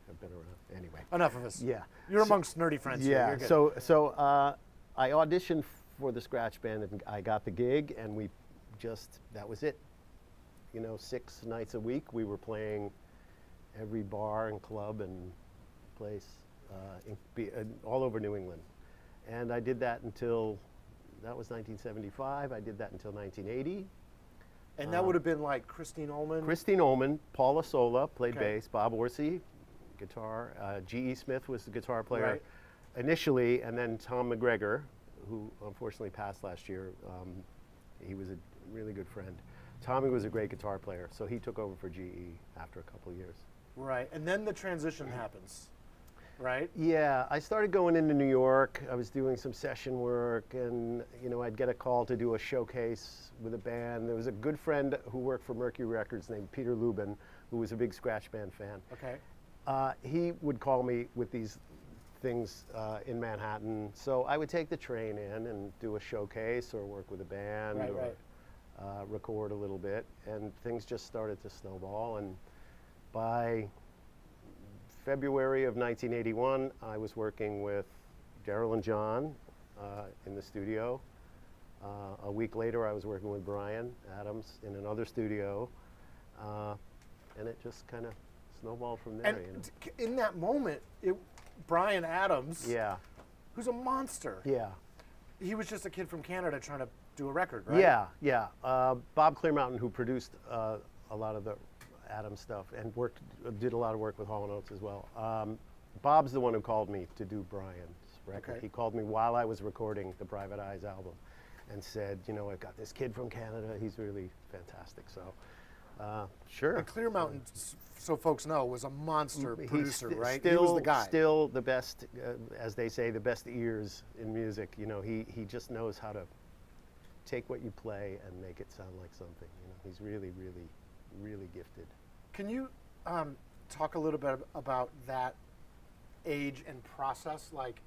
have been around. Anyway. Enough of us. Yeah. You're amongst nerdy friends here. Yeah. You're good. So I auditioned for the Scratch Band and I got the gig and that was it. 6 nights a week we were playing every bar and club and place all over New England. And I did that until, that was 1975. I did that until 1980. And that would have been like Christine Ullman. Christine Ullman, Paula Sola played Okay. bass, Bob Orsi, guitar, G.E. Smith was the guitar player Right. initially, and then Tom McGregor, who unfortunately passed last year. He was a really good friend. Tommy was a great guitar player, so he took over for G.E. after a couple of years. Right. And then the transition happens. Right? Yeah, I started going into New York. I was doing some session work, and I'd get a call to do a showcase with a band. There was a good friend who worked for Mercury Records named Peter Lubin, who was a big Scratch Band fan. Okay. He would call me with these things in Manhattan, so I would take the train in and do a showcase or work with a band Right, or right. record a little bit, and things just started to snowball. And by February of 1981, I was working with Daryl and John in the studio. A week later, I was working with Bryan Adams in another studio, and it just kind of snowballed from there. And in that moment, Bryan Adams, Yeah, who's a monster, yeah. he was just a kid from Canada trying to do a record, right? Yeah, yeah. Bob Clearmountain, who produced a lot of the Adams stuff and did a lot of work with Hall & Oates as well. Bob's the one who called me to do Bryan's record. Okay. He called me while I was recording the Private Eyes album and said, you know, I've got this kid from Canada. He's really fantastic. So, sure. And Clear Mountain, so folks know, was a monster producer, right? Still, he was the guy. Still the best, as they say, the best ears in music. You know, he just knows how to take what you play and make it sound like something. You know, he's really, really, really gifted. Can you talk a little bit about that age and process? Like,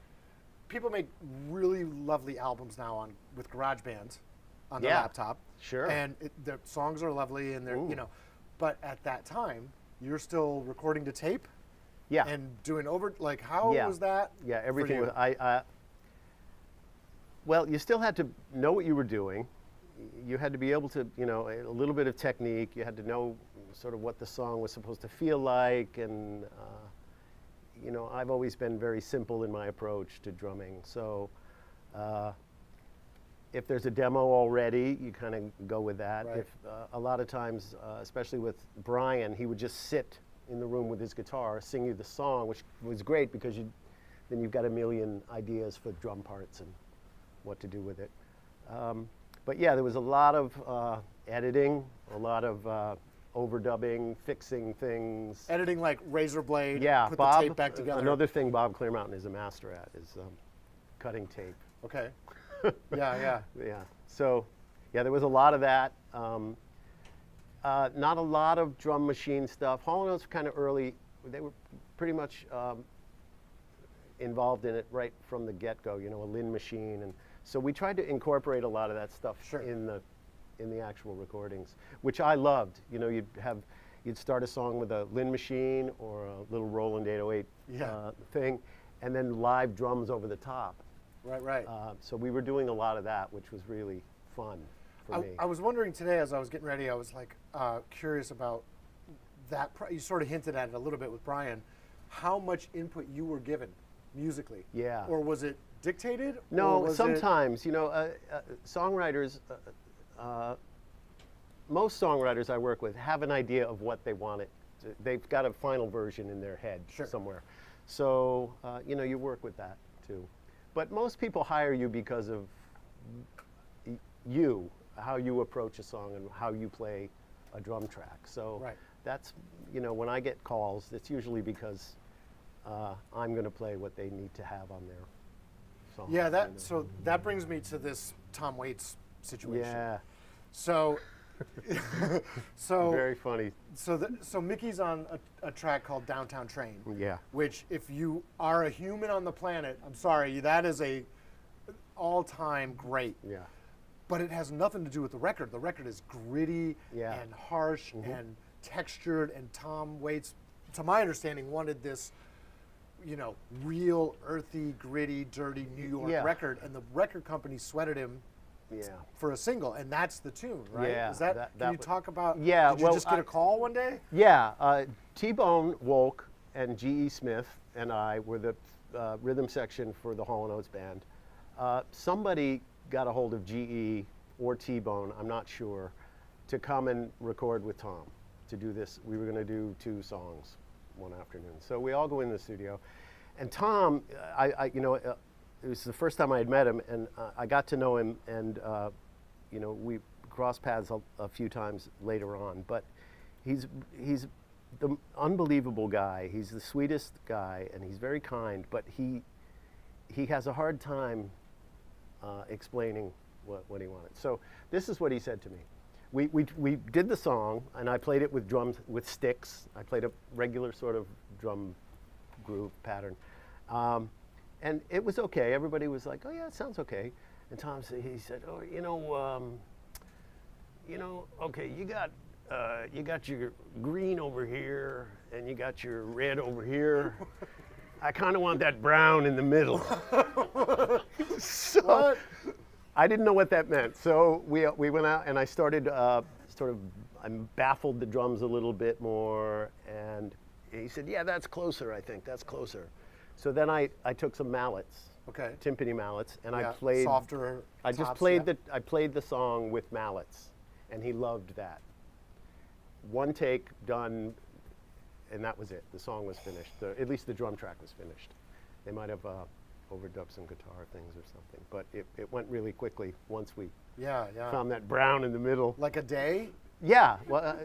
people make really lovely albums now with GarageBand on their laptop. Sure. And the songs are lovely, and they're but at that time, you're still recording to tape. Yeah. And doing like how was that? Yeah, everything for you? was. Well, you still had to know what you were doing. You had to be able to, you know, a little bit of technique. You had to know sort of what the song was supposed to feel like, and you know, I've always been very simple in my approach to drumming. So if there's a demo already, you kind of go with that. Right. If a lot of times, especially with Brian, he would just sit in the room with his guitar, sing you the song, which was great because then you've got a million ideas for drum parts and what to do with it. But yeah, there was a lot of editing, a lot of overdubbing, fixing things. Editing like razor blade. Yeah, put Bob. the tape back together. Another thing Bob Clear Mountain is a master at is cutting tape. Okay. Yeah. Yeah. So, yeah, there was a lot of that. Not a lot of drum machine stuff. Hall & Oates were kind of early. They were pretty much involved in it right from the get-go. You know, a Lin machine, and so we tried to incorporate a lot of that stuff in the actual recordings, which I loved. You know, you'd start a song with a Lin machine or a little Roland 808 thing, and then live drums over the top. Right. So we were doing a lot of that, which was really fun for me. I was wondering today as I was getting ready, I was like curious about that. You sort of hinted at it a little bit with Brian, how much input you were given musically. Yeah. Or was it dictated? Or No, was sometimes, you know, songwriters, most songwriters I work with have an idea of what they want it. They've got a final version in their head somewhere. So, you know, you work with that too. But most people hire you because of you, how you approach a song and how you play a drum track. So that's, you know, when I get calls, it's usually because I'm going to play what they need to have on their song. Yeah, so that brings me to this Tom Waits situation. Yeah. So, very funny. So Mickey's on a track called Downtown Train. Yeah. Which, if you are a human on the planet, I'm sorry, that is a all-time great. Yeah. But it has nothing to do with the record. The record is gritty and harsh and textured, and Tom Waits, to my understanding, wanted this, you know, real, earthy, gritty, dirty New York record, and the record company sweated him for a single, and that's the tune, right? Yeah. Is that can you talk about? Yeah. Did you just get a call one day? Yeah. T-Bone Wolk and G.E. Smith and I were the rhythm section for the Hall & Oates band. Somebody got a hold of G.E. or T-Bone, I'm not sure, to come and record with Tom to do this. We were going to do 2 songs one afternoon. So we all go in the studio, and Tom, you know, it was the first time I had met him, and I got to know him, and you know, we crossed paths a few times later on. But he's the unbelievable guy. He's the sweetest guy, and he's very kind. But he has a hard time explaining what he wanted. So this is what he said to me. We did the song, and I played it with drums, with sticks. I played a regular sort of drum groove pattern. And it was okay. Everybody was like, "Oh yeah, it sounds okay." And Tom said, "Oh, you know, okay, you got your green over here, and you got your red over here. I kind of want that brown in the middle." So What? I didn't know what that meant. So we went out, and I started I baffled the drums a little bit more, and he said, "Yeah, that's closer. I think that's closer." So then I took some mallets, timpani mallets, and I played softer. I just played I played the song with mallets, and he loved that. One take done, and that was it. The song was finished. At least the drum track was finished. They might have overdub some guitar things or something. But it went really quickly once we Yeah, yeah. found that brown in the middle. Like a day? Yeah, well,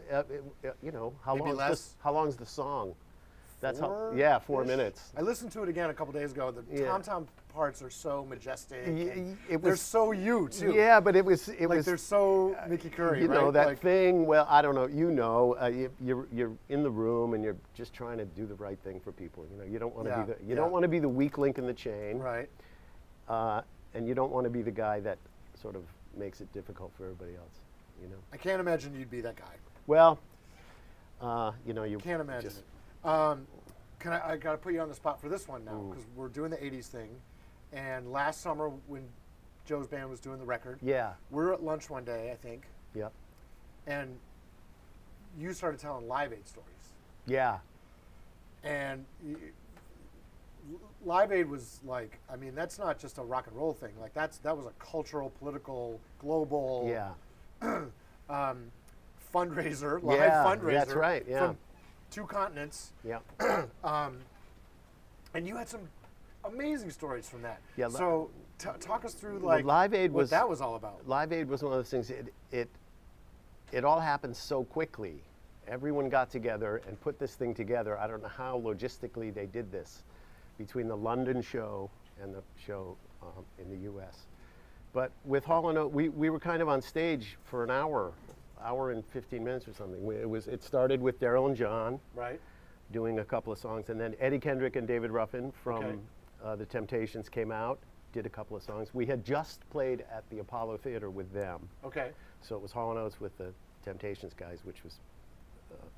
you know, Maybe less? how long's the song? That's how. 4 Yeah, 4 minutes. I listened to it again a couple days ago. The Yeah. tom-tom parts are so majestic. and It they're was so you too. Yeah, but it was Like they're so Mickey Curry, you right? know that like, thing. Well, I don't know. You know, you're in the room and you're just trying to do the right thing for people. You know, you don't want to Yeah, be the yeah. don't want to be the weak link in the chain, Right. and you don't want to be the guy that sort of makes it difficult for everybody else. You know. I can't imagine you'd be that guy. Well, you know, you Can't imagine just- it. I got to put you on the spot for this one now because we're doing the 80s thing. And last summer when Joe's band was doing the record, Yeah. we were at lunch one day, I think, Yep. and you started telling Live Aid stories. Yeah. And Live Aid was like, I mean, that's not just a rock and roll thing. Like that was a cultural, political, global Yeah. fundraiser, live Yeah, fundraiser. that's right, yeah. From 2 continents. Yeah. And you had some amazing stories from that. Yeah, So talk us through Well, like Live Aid what was- that was all about. Live Aid was one of those things. It all happened so quickly. Everyone got together and put this thing together. I don't know how logistically they did this between the London show and the show in the U.S. But with Hall & Oates, we were kind of on stage for an hour and 15 minutes or something. It started with Daryl and John Right. doing a couple of songs, and then Eddie Kendrick and David Ruffin from Okay. The Temptations came out, did a couple of songs. We had just played at the Apollo Theater with them. Okay. So it was Hall & Oates with the Temptations guys, which was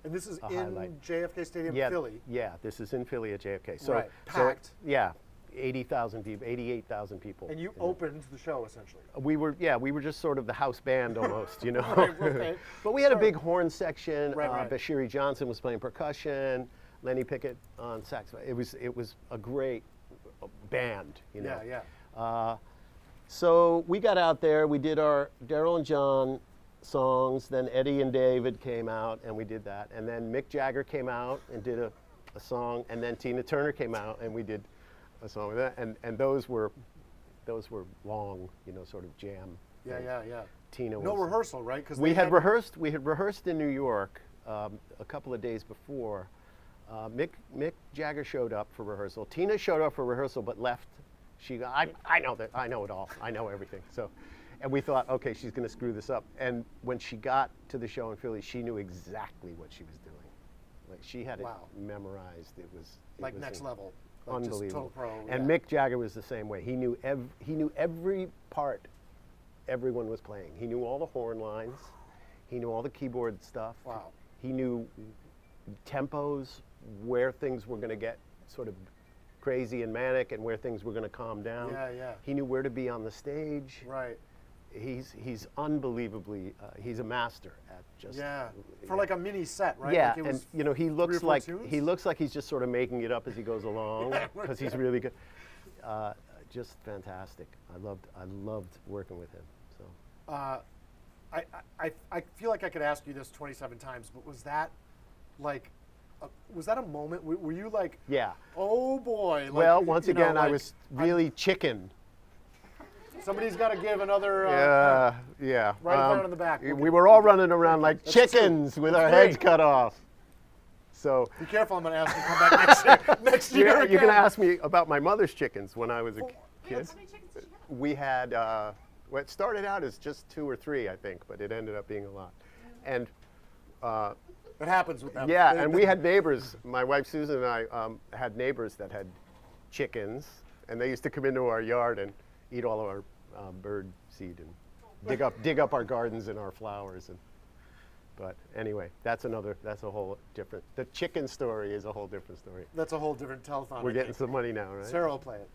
And this is a in highlight. JFK Stadium, yeah, Philly. Yeah, this is in Philly at JFK. So, Right, so packed. yeah, 80,000 people, 88,000 people. And you in it. opened the show essentially. We were just sort of the house band almost, you know. Right, okay. But we had a Sure. big horn section. Right, right. Bashiri Johnson was playing percussion. Lenny Pickett on saxophone. It was a great band, you know. Yeah, yeah. So we got out there, we did our Daryl and John songs, then Eddie and David came out and we did that. And then Mick Jagger came out and did a song, and then Tina Turner came out and we did a song with that. And those were long, you know, sort of jam. Yeah, things. yeah, yeah. Tina No was, rehearsal, right? Because we had rehearsed in New York a couple of days before. Mick Jagger showed up for rehearsal. Tina showed up for rehearsal but left. I know that. I know it all. I know everything. So, and we thought, okay, she's going to screw this up. And when she got to the show in Philly, she knew exactly what she was doing. Like she had Wow. it memorized. It was Like next level. Like just unbelievable. total pro. And yeah. Mick Jagger was the same way. He knew every part everyone was playing. He knew all the horn lines. He knew all the keyboard stuff. Wow. He knew tempos, where things were going to get sort of crazy and manic and where things were going to calm down. Yeah, yeah. He knew where to be on the stage. Right. He's unbelievably, he's a master at just. Yeah. For like a mini set, right? Yeah, Like it and was you know he or looks four like tunes? he's just sort of making it up as he goes along Yeah, because he's really good. Just fantastic. I loved working with him. So I feel like I could ask you this 27 times, but was that like, was that a moment? Were you like, yeah. oh boy? Like, Well, once you know, again, I like, was really chicken. Somebody's got to give another. Yeah. Right up there in the back. We were all running around like That's two. chickens with our That's heads three. cut off. So Be careful! I'm going to ask you to come back next year. Next year. you're going to again. ask me about my mother's chickens when I was a kid. How many chickens did you have? We had, well, it started out as just 2 or 3, I think, but it ended up being a lot. And It happens with them. yeah, and we had neighbors. My wife Susan and I had neighbors that had chickens, and they used to come into our yard and eat all of our bird seed and dig up our gardens and our flowers. But anyway, that's a whole different. The chicken story is a whole different story. That's a whole different telethon. We're I getting think. some money now, right? Sarah will play it.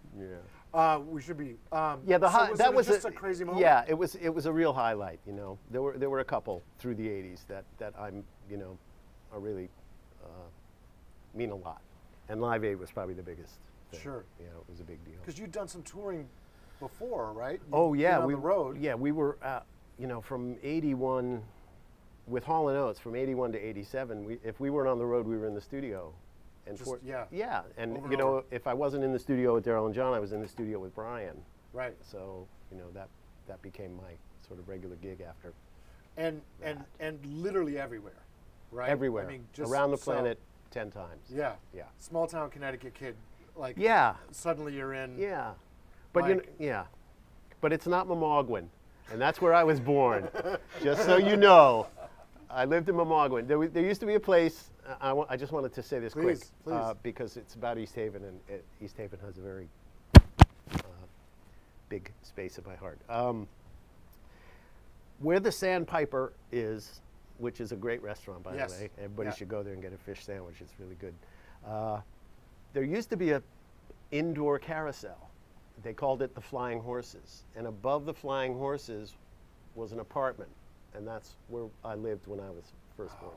Yeah. We should be. Yeah, so that it was just a crazy moment. Yeah, it was a real highlight. You know, there were a couple through the '80s that I'm are really mean a lot, and Live Aid was probably the biggest thing. Sure. Yeah, it was a big deal. Because you'd done some touring before, right? Oh You'd yeah, been on the road. Yeah, we were from '81 with Hall & Oates from '81 to '87. If we weren't on the road, we were in the studio And Just, yeah. Yeah, and Over you and know, over. if I wasn't in the studio with Daryl and John, I was in the studio with Brian. Right. So, you know, that became my sort of regular gig after. And literally everywhere, right? Everywhere. I mean, just around the so- planet 10 times. Yeah. Yeah. Small town Connecticut kid, like. Yeah. Suddenly you're in. Yeah. But you know, Like- yeah. But it's not Memorgwin, and that's where I was born. Just so you know, I lived in Memorgwin. There used to be a place. I just wanted to say this Please, quick please. because it's about East Haven, and East Haven has a very big space in my heart. Where the Sandpiper is, which is a great restaurant, by Yes. the way. Everybody Yeah. should go there and get a fish sandwich. It's really good. There used to be a indoor carousel. They called it the Flying Horses. And above the Flying Horses was an apartment. And that's where I lived when I was first born.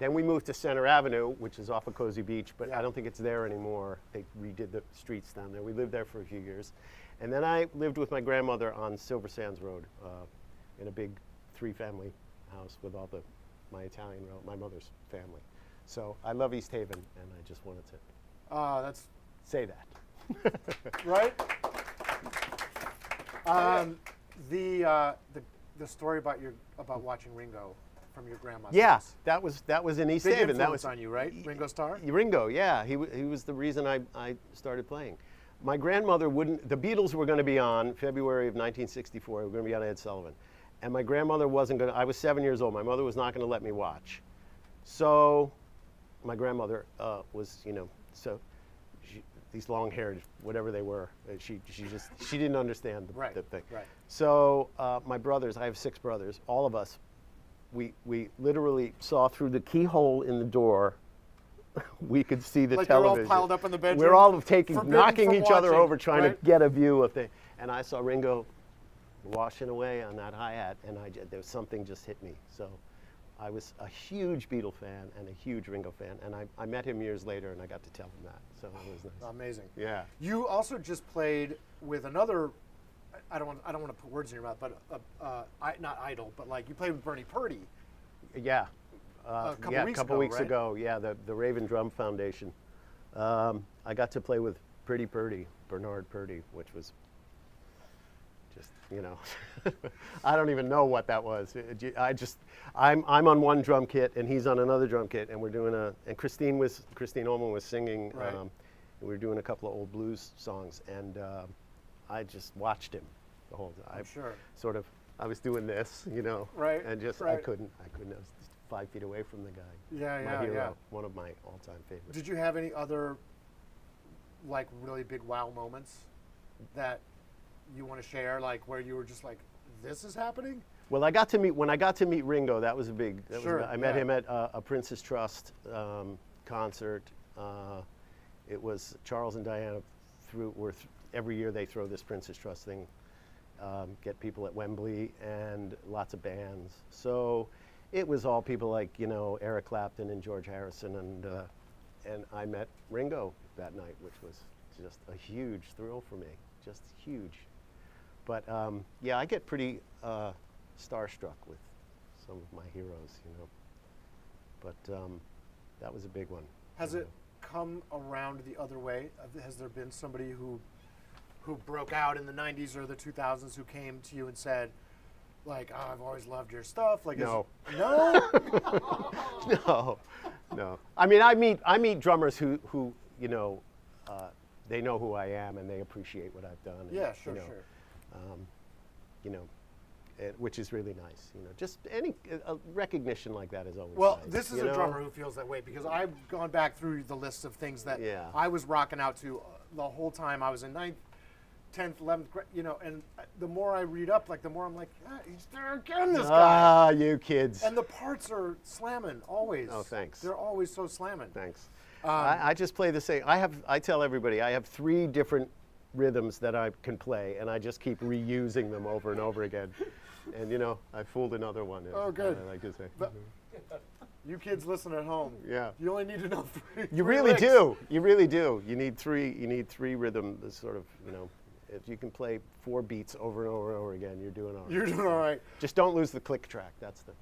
Then we moved to Center Avenue, which is off of Cozy Beach, but Yeah. I don't think it's there anymore. They redid the streets down there. We lived there for a few years. And then I lived with my grandmother on Silver Sands Road in a big 3-family house with all my my mother's family. So I love East Haven, and I just wanted to That's say that. right. The story about watching Ringo from your grandma's Yeah, house. that was in East Big Haven. influence That was on you, right? Ringo Starr. Ringo, yeah, he was the reason I started playing. My grandmother wouldn't. The Beatles were going to be on February of 1964. They were going to be on Ed Sullivan, and my grandmother wasn't going to. I was 7 years old. My mother was not going to let me watch. So, my grandmother was, you know, these long-haired, whatever they were. She didn't understand the thing. Right. So my brothers, I have 6 brothers. All of us, we literally saw through the keyhole in the door. We could see the Like they're all television. piled up in the bedroom, We're all forbidden knocking from each other watching, over, trying right? to get a view of things. And I saw Ringo washing away on that hi-hat, and there was something just hit me. So I was a huge Beatle fan and a huge Ringo fan, and I met him years later, and I got to tell him that. So it was nice. Amazing. Yeah. You also just played with another. I don't want to put words in your mouth, but not idol, but like you played with Bernie Purdy. Yeah. A couple yeah, weeks a couple ago, weeks right? ago. Yeah, the Raven Drum Foundation. I got to play with Pretty Purdy, Bernard Purdy, which was just, you know, I don't even know what that was. I'm on one drum kit and he's on another drum kit, and we're doing and Christine Ullman was singing. Right. And we were doing a couple of old blues songs, and I just watched him the whole time. I'm sure. Sort of, I was doing this, you know, Right, and just right. I couldn't. I was just 5 feet away from the guy. Yeah, my yeah, hero, yeah. one of my all-time favorites. Did you have any other, like, really big wow moments that you want to share, like where you were just like, this is happening? Well, when I got to meet Ringo, that was a big. I met him at a Princess Trust concert. It was Charles and Diana every year they throw this Princess Trust thing, get people at Wembley and lots of bands. So it was all people like, you know, Eric Clapton and George Harrison, and I met Ringo that night, which was just a huge thrill for me, just huge. But yeah, I get pretty starstruck with some of my heroes, you know. But that was a big one. Has it come around the other way? Has there been somebody who broke out in the 90s or the 2000s who came to you and said, like, oh, I've always loved your stuff? Like, No. No? No. I mean, I meet drummers who you know, they know who I am and they appreciate what I've done. And, Yeah, sure, you know, sure. You know, which is really nice. You know, just any recognition like that is always Well, nice, this is you a know? drummer who feels that way, because I've gone back through the list of things that Yeah. I was rocking out to the whole time I was in 9th, 10th, 11th grade, you know, and the more I read up, like, the more I'm like, he's there again, this guy. Ah, you kids. And the parts are slamming, always. Oh, thanks. They're always so slamming. Thanks. I just play the same. I tell everybody I have 3 different rhythms that I can play, and I just keep reusing them over and over again. And you know, I fooled another one. Oh, good. I like to say. You kids listen at home. Yeah. You only need to know 3. You really do. You really do. You need 3. You need 3 rhythm. Sort of. You know, if you can play 4 beats over and over and over again, you're doing all right. You're doing all right. Just don't lose the click track. That's the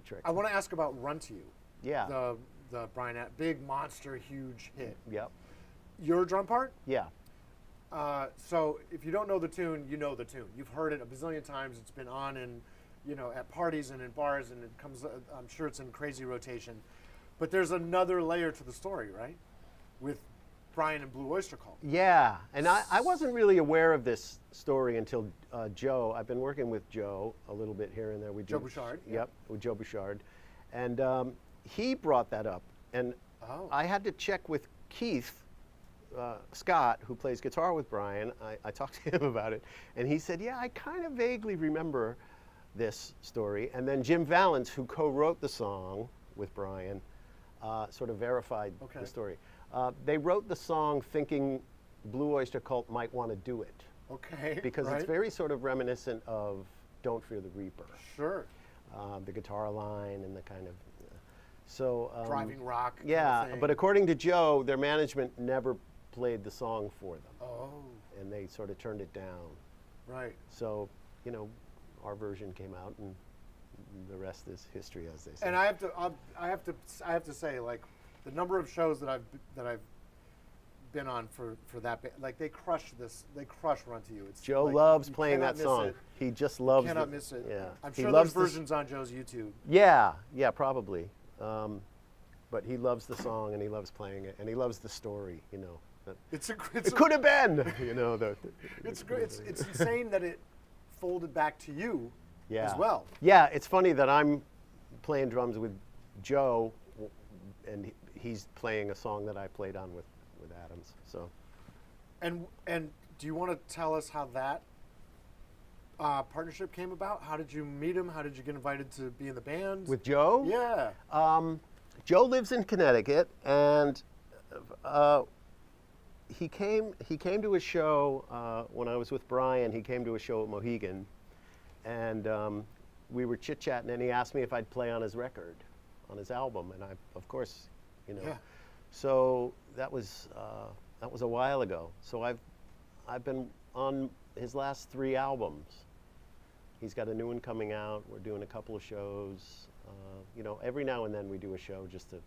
trick. I want to ask about Run to You. Yeah. the big monster, huge hit. Yep. Your drum part? Yeah. So if you don't know the tune, you know the tune. You've heard it a bazillion times. It's been on in, at parties and in bars, and it comes. I'm sure it's in crazy rotation. But there's another layer to the story, right? With Brian and Blue Oyster Cult. Yeah, and I wasn't really aware of this story until Joe. I've been working with Joe a little bit here and there. Joe Bouchard? Yep, with Joe Bouchard. And he brought that up. And I had to check with Keith Scott, who plays guitar with Brian. I talked to him about it. And he said, yeah, I kind of vaguely remember this story. And then Jim Valance, who co-wrote the song with Brian, sort of verified the story. They wrote the song thinking Blue Oyster Cult might want to do it. Okay. Because it's very sort of reminiscent of Don't Fear the Reaper. Sure. The guitar line and the kind of, driving rock. Yeah, kind of but according to Joe, their management never played the song for them. Oh. And they sort of turned it down. Right. So, our version came out, and the rest is history, as they say. And I have to say, like, the number of shows that I've been on for that, like, they crush Run to You. It's Joe like, loves you playing that cannot miss song. it. He just loves it. Cannot miss it. Yeah. I'm He sure loves there's versions on Joe's YouTube. Yeah, probably. But he loves the song, and he loves playing it, and he loves the story. It could have been. It's insane that it folded back to you as well. Yeah, it's funny that I'm playing drums with Joe, and he's playing a song that I played on with Adams. So. And do you want to tell us how that partnership came about? How did you meet him? How did you get invited to be in the band? With Joe? Yeah. Joe lives in Connecticut, and he came to a show when I was with Brian. He came to a show at Mohegan, and we were chit-chatting, and he asked me if I'd play on his record, on his album, and I, of course, Yeah. So that was a while ago. So I've been on his last 3 albums. He's got a new one coming out. We're doing a couple of shows. Every now and then we do a show just to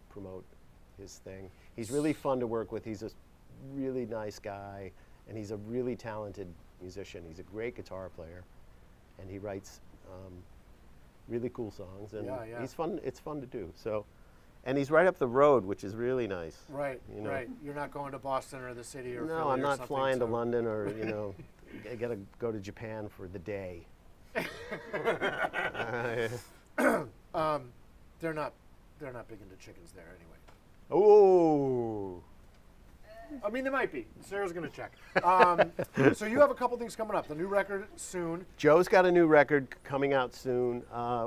promote his thing. He's really fun to work with. He's a really nice guy, and he's a really talented musician. He's a great guitar player, and he writes really cool songs. And he's fun. It's fun to do. So, and he's right up the road, which is really nice. Right. Right. You're not going to Boston or the city or no, Philly I'm or not something, flying to London or I got to go to Japan for the day. They're not big into chickens there anyway. Oh. I mean, they might be. Sarah's going to check. So you have a couple things coming up. The new record soon. Joe's got a new record coming out soon.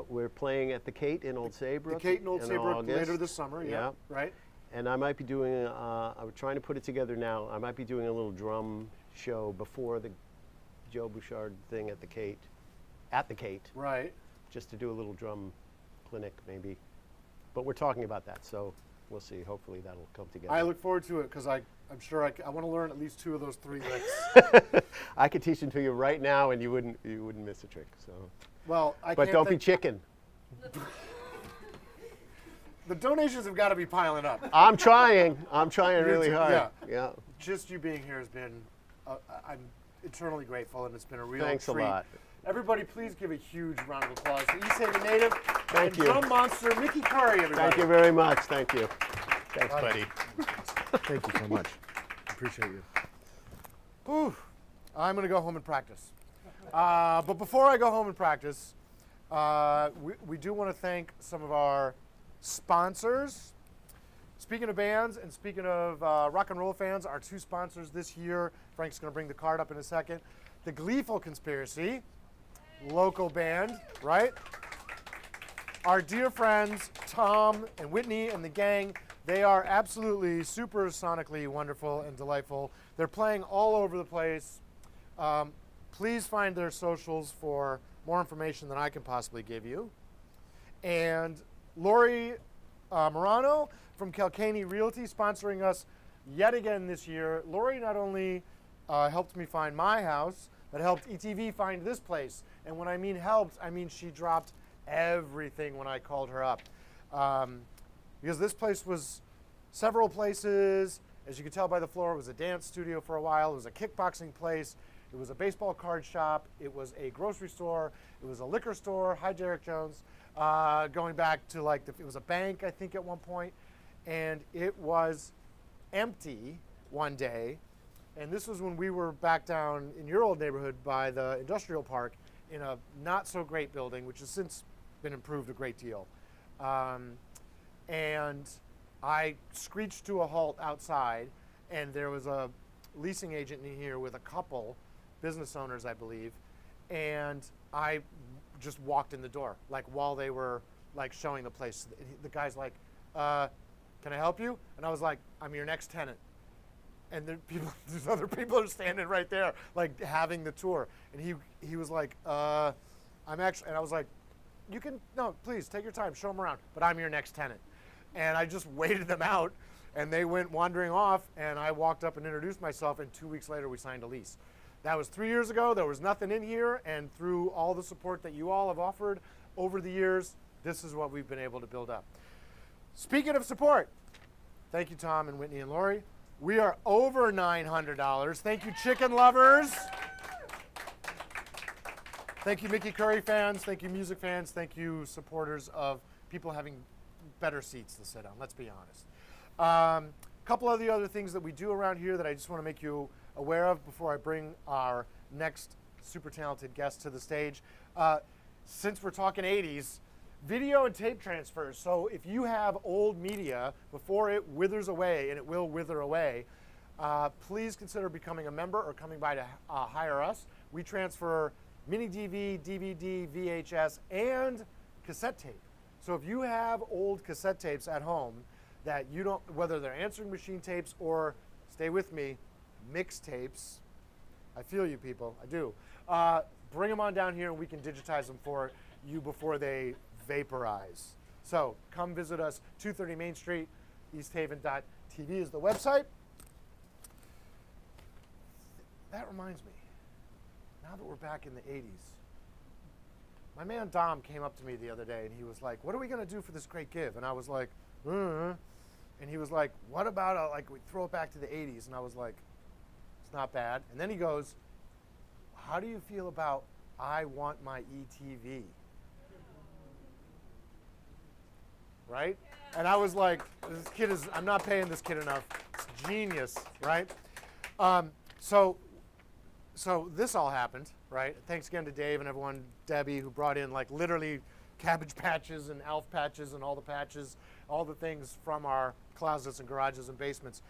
We're playing at the Kate in Old Saybrook. The Kate in Old Saybrook August. later this summer. Yeah. Right. And I might be doing. I'm trying to put it together now. I might be doing a little drum show before the Joe Bouchard thing at the Kate. At the Kate. Right. Just to do a little drum clinic, maybe. But we're talking about that, so we'll see. Hopefully that'll come together. I look forward to it because I'm sure I want to learn at least 2 of those 3 licks. I could teach them to you right now, and you wouldn't miss a trick. So. Well, But don't be chicken. The donations have got to be piling up. I'm trying really hard. Yeah. Just you being here has been. I'm eternally grateful, and it's been a real Thanks treat. a lot. Everybody, please give a huge round of applause to East Haven native Thank you. drum monster Mickey Curry, everybody. Thank you very much. Thank you. Thanks, buddy. Thank you so much. Appreciate you. Whew. I'm going to go home and practice. But before I go home and practice, we do want to thank some of our sponsors. Speaking of bands and speaking of rock and roll fans, our 2 sponsors this year, Frank's going to bring the card up in a second. The Gleeful Conspiracy, local band, right? Our dear friends, Tom and Whitney and the gang, they are absolutely supersonically wonderful and delightful. They're playing all over the place. Please find their socials for more information than I can possibly give you. And Lorrie Maiorano from Calcagni Realty sponsoring us yet again this year. Lorrie not only helped me find my house, but helped ETV find this place. And when I mean helped, I mean she dropped everything when I called her up. because this place was several places. As you could tell by the floor, it was a dance studio for a while. It was a kickboxing place. It was a baseball card shop. It was a grocery store. It was a liquor store. Hi, Derek Jones. Going back to like, it was a bank, I think, at one point. And it was empty one day. And this was when we were back down in your old neighborhood by the industrial park in a not so great building, which has since been improved a great deal. And I screeched to a halt outside, and there was a leasing agent in here with a couple business owners, I believe, and I just walked in the door, like while they were like showing the place. The guy's like, can I help you? And I was like, I'm your next tenant. And there's other people are standing right there, like having the tour. And he was like, I'm actually, and I was like, no, please take your time, show them around, but I'm your next tenant. And I just waited them out, and they went wandering off, and I walked up and introduced myself, and 2 weeks later we signed a lease. That was 3 years ago. There was nothing in here, and through all the support that you all have offered over the years, this is what we've been able to build up. Speaking of support, thank you, Tom and Whitney and Lorrie. We are over $900. Thank you, chicken lovers. Thank you, Mickey Curry fans. Thank you, music fans. Thank you, supporters of people having better seats to sit on, let's be honest. A couple of the other things that we do around here that I just want to make you aware of before I bring our next super talented guest to the stage. Since we're talking 80s, video and tape transfers. So if you have old media before it withers away, and it will wither away, please consider becoming a member or coming by to hire us. We transfer mini DV, DVD, VHS, and cassette tape. So if you have old cassette tapes at home that you don't, whether they're answering machine tapes or, stay with me, mixtapes, I feel you people, I do, bring them on down here and we can digitize them for you before they vaporize. So come visit us, 230 Main Street, easthaven.tv is the website. That reminds me, now that we're back in the 80s, my man Dom came up to me the other day and he was like, what are we going to do for this great give? And I was like, and he was like, what about like we throw it back to the 80s? And I was like, it's not bad. And then he goes, how do you feel about I Want My ETV? Right? And I was like, I'm not paying this kid enough. It's genius, right? So this all happened, right? Thanks again to Dave and everyone, Debbie, who brought in like literally Cabbage patches and Alf patches and all the patches, all the things from our closets and garages and basements.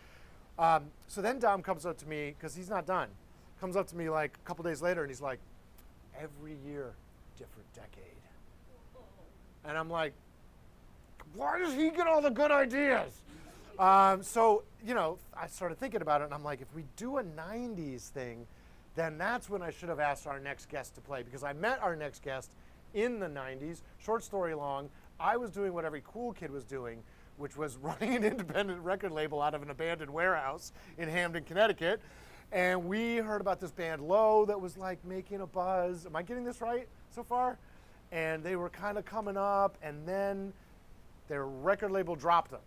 So then Dom comes up to me, because he's not done, comes up to me like a couple days later and he's like, every year, different decade. And I'm like, why does he get all the good ideas? So, you know, I started thinking about it and I'm like, if we do a 90s thing, then that's when I should have asked our next guest to play, because I met our next guest in the 90s, short story long. I was doing what every cool kid was doing, which was running an independent record label out of an abandoned warehouse in Hamden, Connecticut. And we heard about this band Low that was like making a buzz. Am I getting this right so far? And they were kind of coming up, and then their record label dropped them.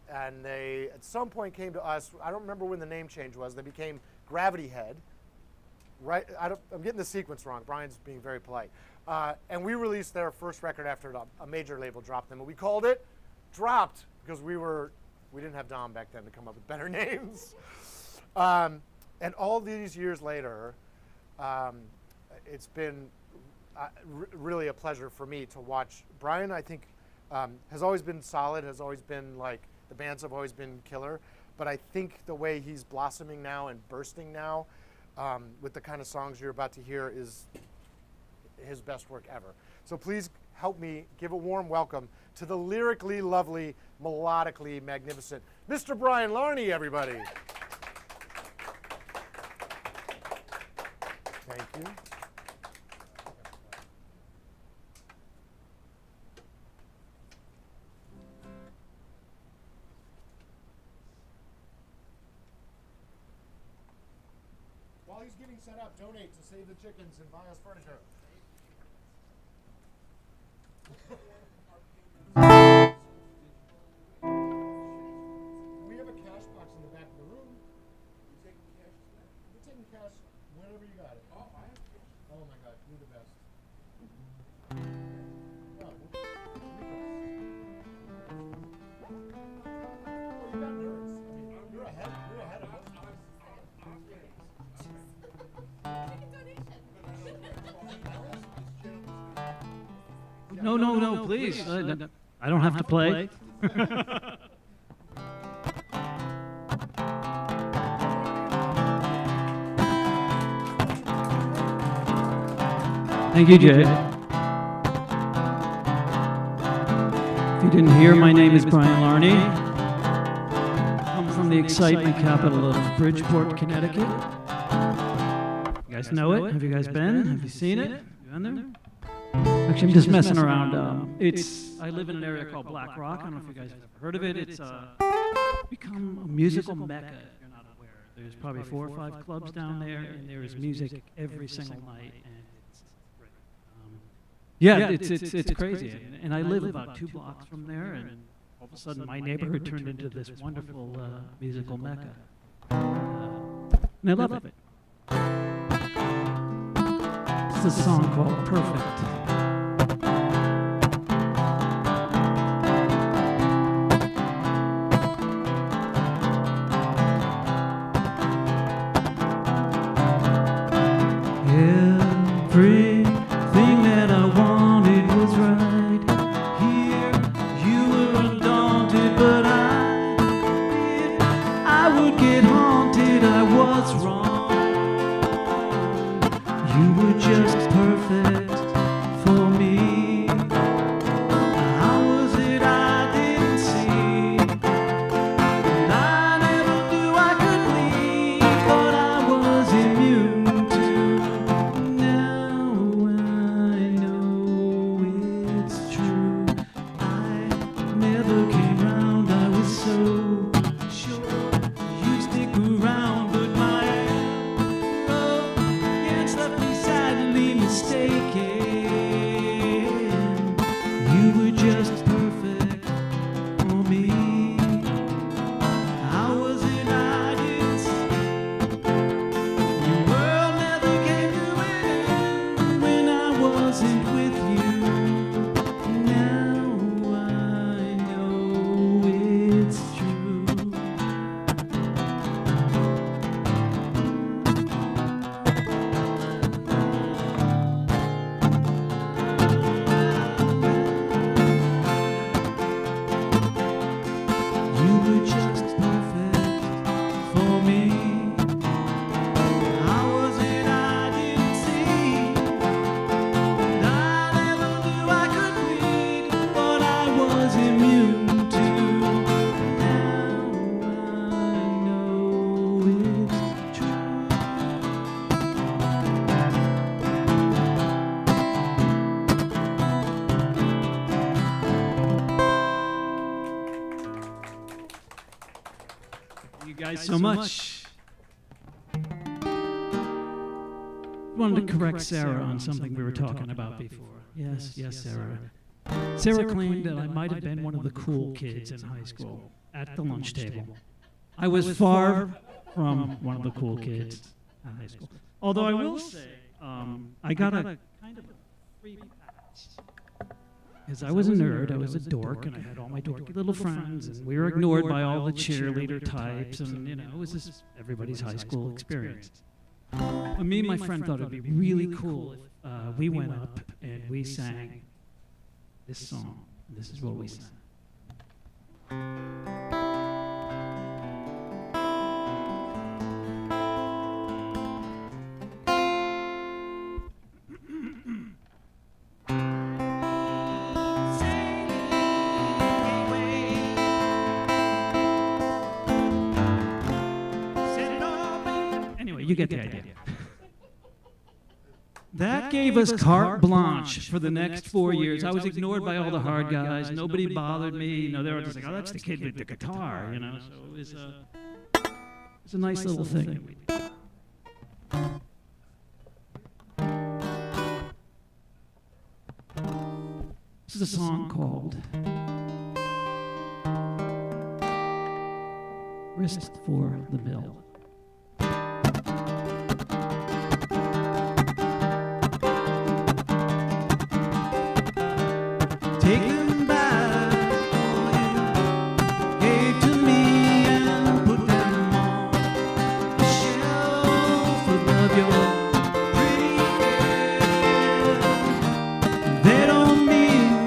And they, at some point, came to us. I don't remember when the name change was. They became Gravity Head. Right? I'm getting the sequence wrong. Brian's being very polite. And we released their first record after a major label dropped them. And we called it Dropped, because we didn't have Dom back then to come up with better names. And all these years later, it's been really a pleasure for me to watch. Brian, I think, has always been solid, has always been like, the bands have always been killer. But I think the way he's blossoming now and bursting now, with the kind of songs you're about to hear, is his best work ever. So please help me give a warm welcome to the lyrically lovely, melodically magnificent Mr. Brian Larney, everybody. Thank you. While he's getting set up, donate to Save the Chickens and buy us furniture. No, please. I don't have to play. Thank you, Jay. If you didn't hear, my name is Brian Larney. I'm from the excitement capital of Bridgeport, Connecticut. You guys know it? Have you guys been? Have you seen it? You been there? Actually, I'm just messing around. I live in an area called Black Rock. I don't know if you guys have ever heard of it. It's become a musical mecca, if you're not aware. There's probably 4 or 5 clubs down there, and there is music every single night. Yeah, it's crazy. And I live about 2 blocks from there, and all of a sudden my neighborhood turned into this wonderful musical mecca. And I love it. It's a song called Perfect. Everything that I wanted was right here. You were undaunted, but I would get haunted. I was wrong. You were just perfect for me. How was it I didn't see? And I never knew I could leave, but I was immune. So much. Wanted to correct Sarah on something we were talking about before. Yes, Sarah. Sarah claimed that I might have been one of the cool kids in high school at the lunch table. I was far from one of the cool kids at high school. Although I will say, I got a kind of a free pass. Because I was a nerd, I was a dork, and I had all my dorky little friends, and we were ignored by all the cheerleader types, and it was just everybody's high school experience. But me and my friend thought it would be really cool if we went up and we sang this song. This is what we sang. You get the idea. That gave us carte blanche for the next 4 years. I was ignored by all the hard guys. Nobody bothered me. They were just like, oh, that's the kid with the guitar, So it was a nice little thing that we did. This is a song called Wrist for the Mill. Take them back, all you gave to me, and put them on the shelf above your pretty hair. They don't mean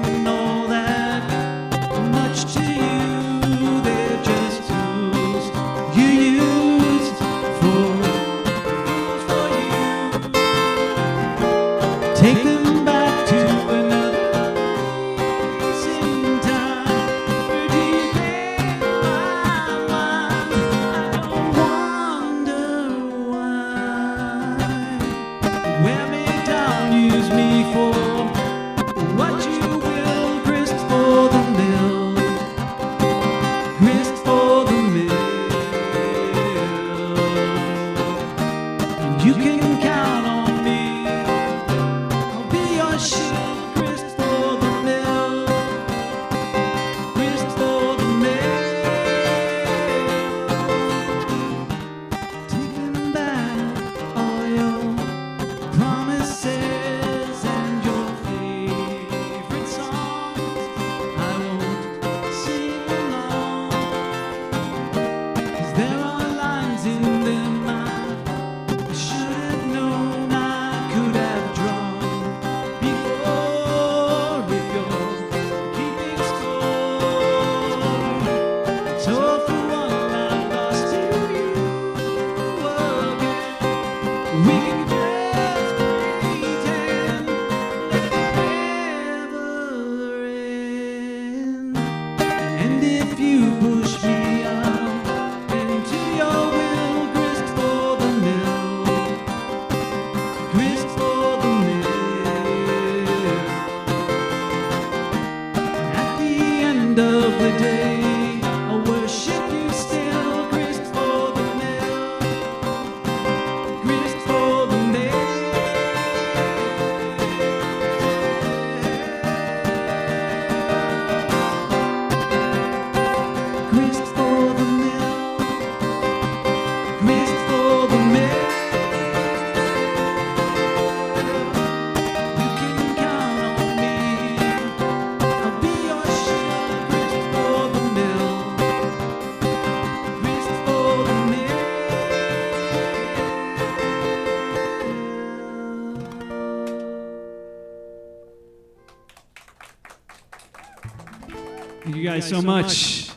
Thank you guys so much.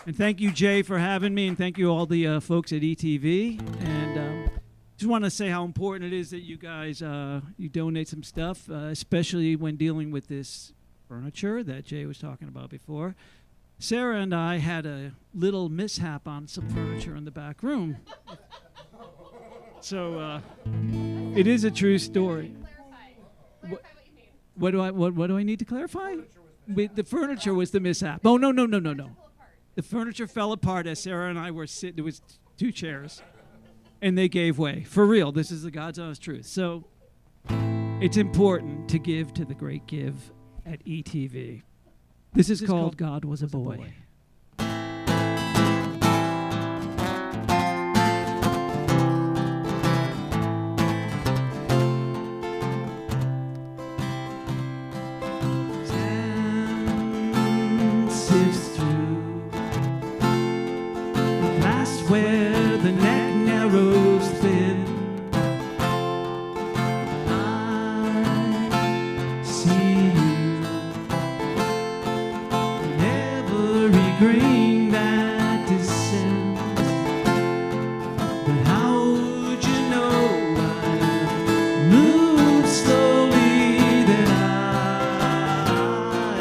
And thank you, Jay, for having me, and thank you all the folks at ETV. And just want to say how important it is that you guys you donate some stuff, especially when dealing with this furniture that Jay was talking about before. Sarah and I had a little mishap on some furniture in the back room. So it is a true story. What do I need to clarify? The furniture was the mishap. Oh, no. The furniture fell apart as Sarah and I were sitting. There was 2 chairs, and they gave way. For real, this is the God's honest truth. So it's important to give to the great give at ETV. This is called God Was a Boy. Where the neck narrows thin, I see you in every grain that descends. But how would you know I move slowly, that I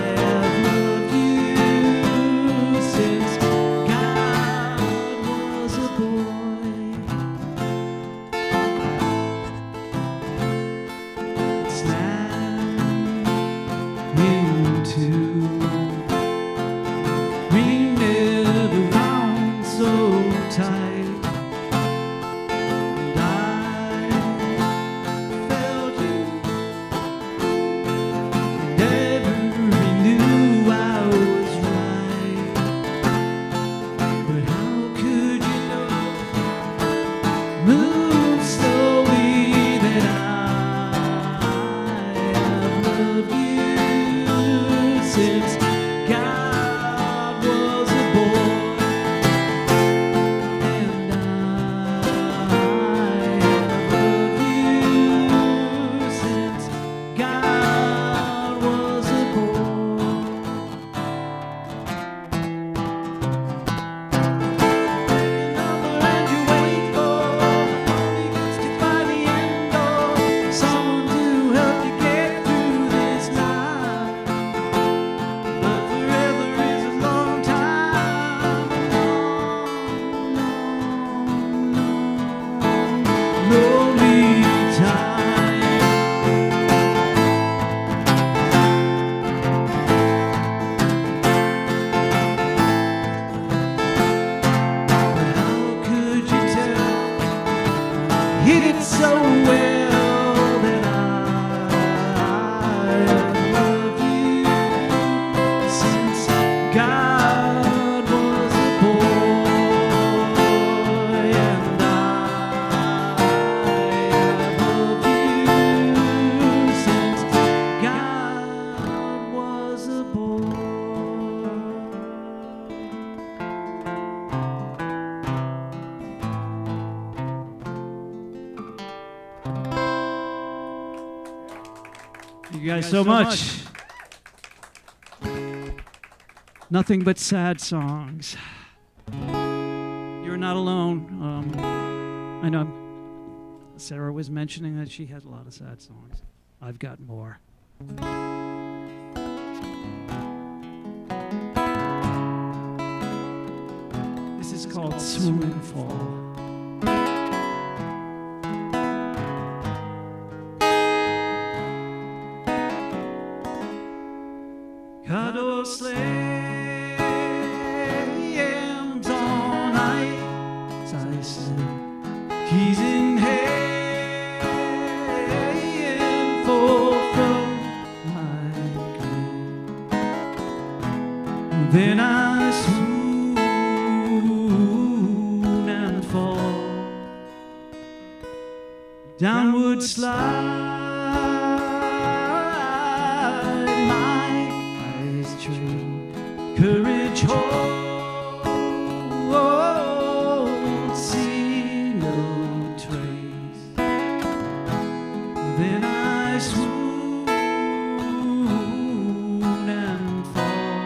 have loved you since God was a boy? It's now into we never wound so tight, and I felt you, never knew I was right. But how could you know? Move slowly, that I have loved you since God was a boy, and I have loved you since God was a boy. And you wait for only just to find the end, or someone to help you get through this life. But forever is a long time, lonely time. But how could you tell? He did so well that I have loved you since God was a boy, and I have loved you since God was a boy. Thank you guys so much. Nothing but sad songs. You're not alone. I know Sarah was mentioning that she had a lot of sad songs. I've got more. This is called Swoon and Fall. Cuddle slams all night, as I slip, keys in hand, fall from my grave. Then I swoon and fall, downward slide. My eyes train, courage hold, see no trace. Then I swoon and fall,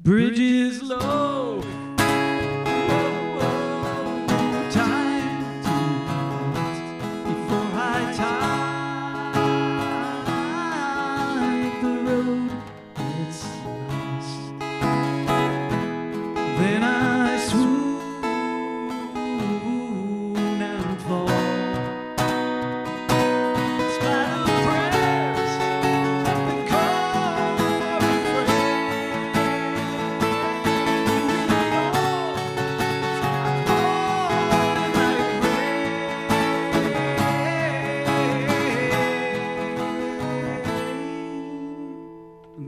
bridges low. Time to before high tide, the road gets lost. Then I swoon and fall. Spite of prayers that call for refrain.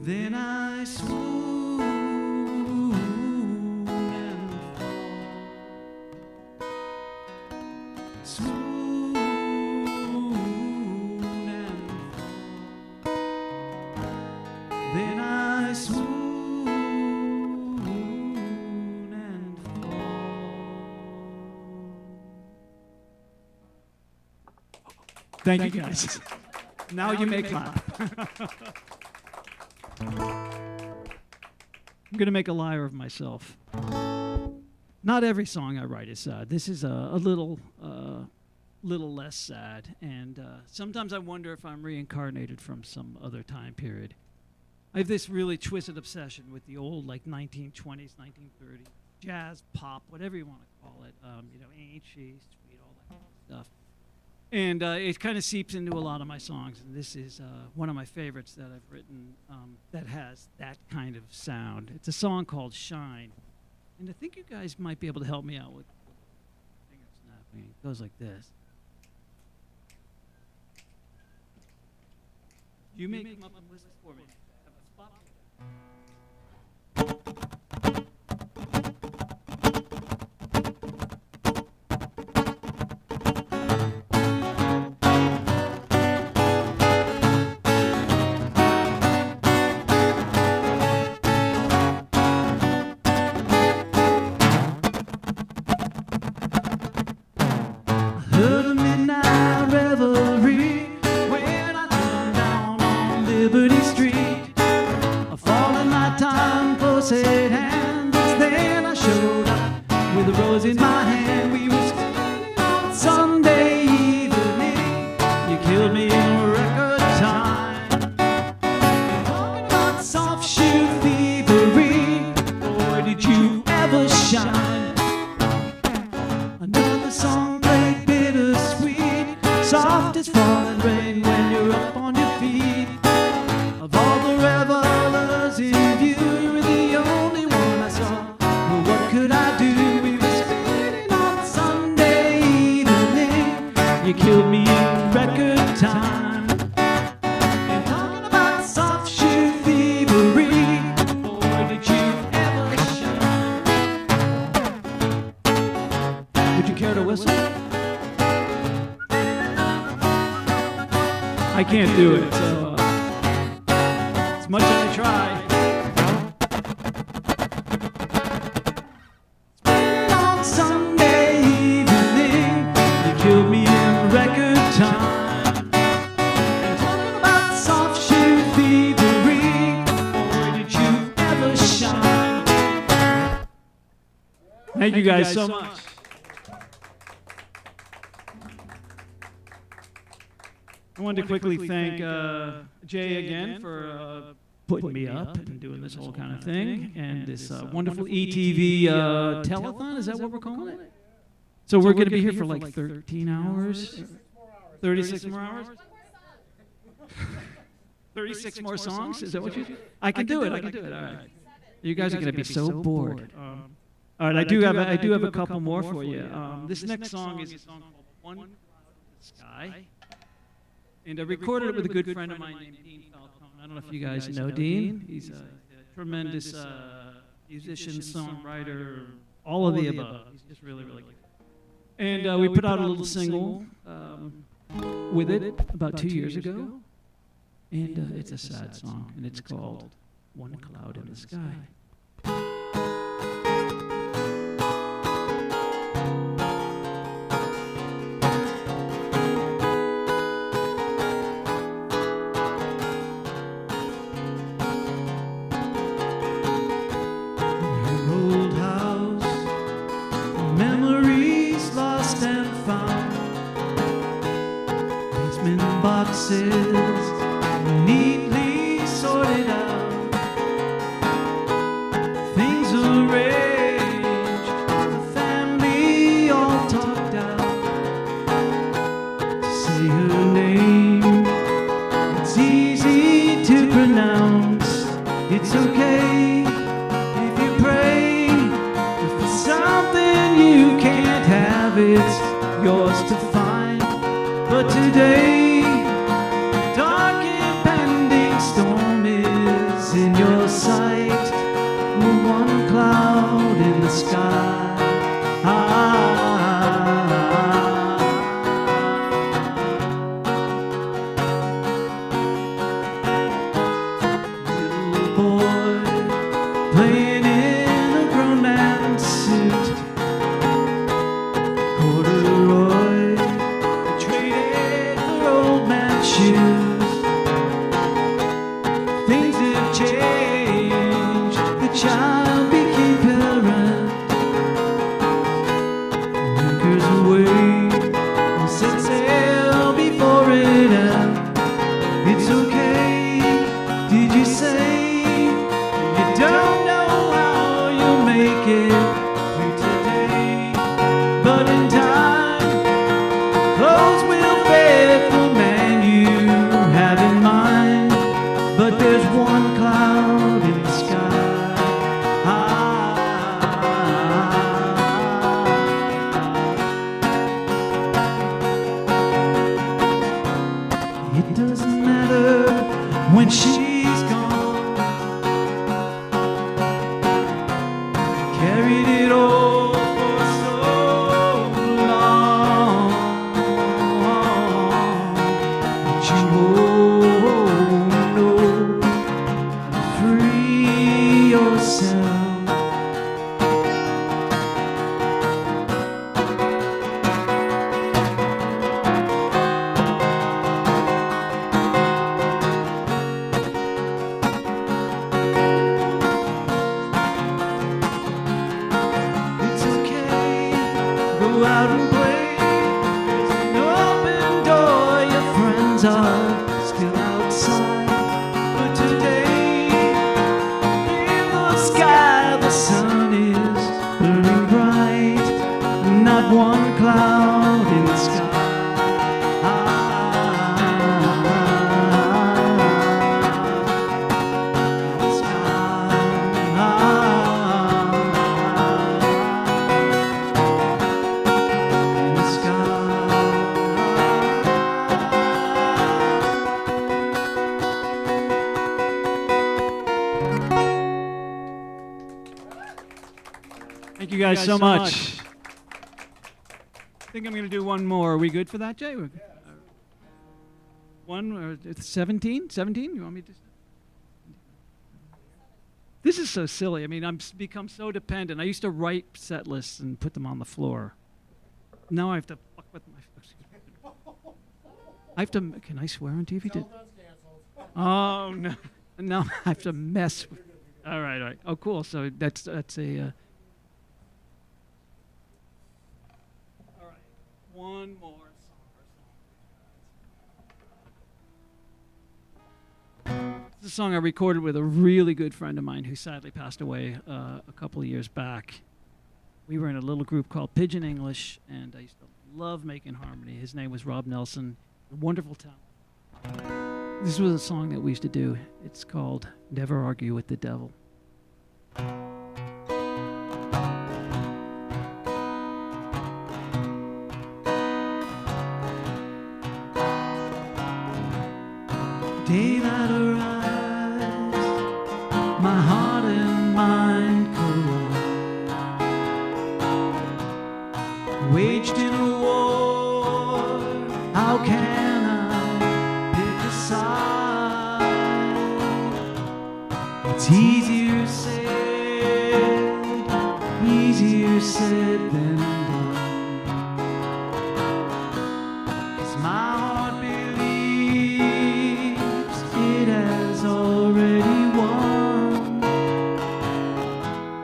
Then I swoon and fall. Swoon and fall. Then I swoon and fall. Thank you guys. Now you may clap. I'm going to make a liar of myself. Not every song I write is sad. This is a little less sad, and sometimes I wonder if I'm reincarnated from some other time period. I have this really twisted obsession with the old, like 1920s, 1930s, jazz, pop, whatever you want to call it. Ain't she sweet, all that kind of stuff. And it kind of seeps into a lot of my songs, and this is one of my favorites that I've written that has that kind of sound. It's a song called Shine, and I think you guys might be able to help me out with finger snapping. It goes like this. You may come up and listen for me. Have a spot. Heard a midnight revelry when I turned down on Liberty Street. A fall in my time, close at hand. Then I showed up with a rose in my hand. We were spending on Sunday evening. You killed me in record time. Talking about soft shoe thievery. Boy, did you ever shine. Another song played bittersweet, soft as falling rain when you're up on your feet. Of all the revelers in view, you were the only one I saw. Well, what could I do? We were spinning on Sunday evening. You killed me in record time. And talking about soft shoe thievery, boy, did you ever shine. Would you care to whistle? I can't do it, so as much as I try. On Sunday evening, you killed me in record time. And talking about soft shoe thievery, boy, did you ever shine. Thank you guys so much. I wanted to quickly thank Jay again for putting me up and doing this whole kind of thing, and this wonderful ETV telethon. Is that what we're calling it? So we're going to be here for like 13 hours? 36 more hours? 36 more songs? Is that what you... I can do it. All right. You guys are going to be so bored. All right, I do have a couple more for you. This next song is a song called One Cloud in the Sky. And I recorded it with a good friend of mine named Dean Falcone. I don't know if you guys know Dean. He's a tremendous musician, songwriter, all of the above. He's just really, really good. And we put out a little single with it about 2 years ago. And it's a sad song, and it's called One Cloud in the Sky. boxes neatly sorted out. Things arranged, the family all talked out. To say her name, it's easy to pronounce. It's okay if you pray. If it's something you can't have, it's yours to find. But today, a dark impending storm is in your sight. One cloud in the sky. Little boy playing in a grown man's suit. Corduroy traded for old man's shoes. Things have changed. The child became parent. Anchors away, and set sail before it ends. It's okay, did you say? You don't know how you'll make it through today. But in time, clothes will fit the man you have in mind. But there's one cloud in the sky. It doesn't matter when she's gone. Carried it all for so long. But you won't know how to free yourself. It's okay, go out and play. There's an open door, your friends are still outside. But today, in the sky, the sun is burning bright. Not one cloud in the sky. Thank you guys so much. I think I'm going to do one more. Are we good for that, Jay? One or it's 17? 17? You want me to? This is so silly. I mean, I'm become so dependent. I used to write set lists and put them on the floor. Now I have to fuck with my. I have to. Can I swear on TV? Oh no! Now I have to mess with. All right, all right. Oh, cool. So that's a. All right, one more song. This is a song I recorded with a really good friend of mine who sadly passed away a couple of years back. We were in a little group called Pigeon English, and I used to love making harmony. His name was Rob Nelson, a wonderful talent. This was a song that we used to do. It's called Never Argue with the Devil. Daylight arrives, my heart and mind collide. Waged in a war, how can I pick a side? It's easier said than done. 'Cause my heart believes it has already won.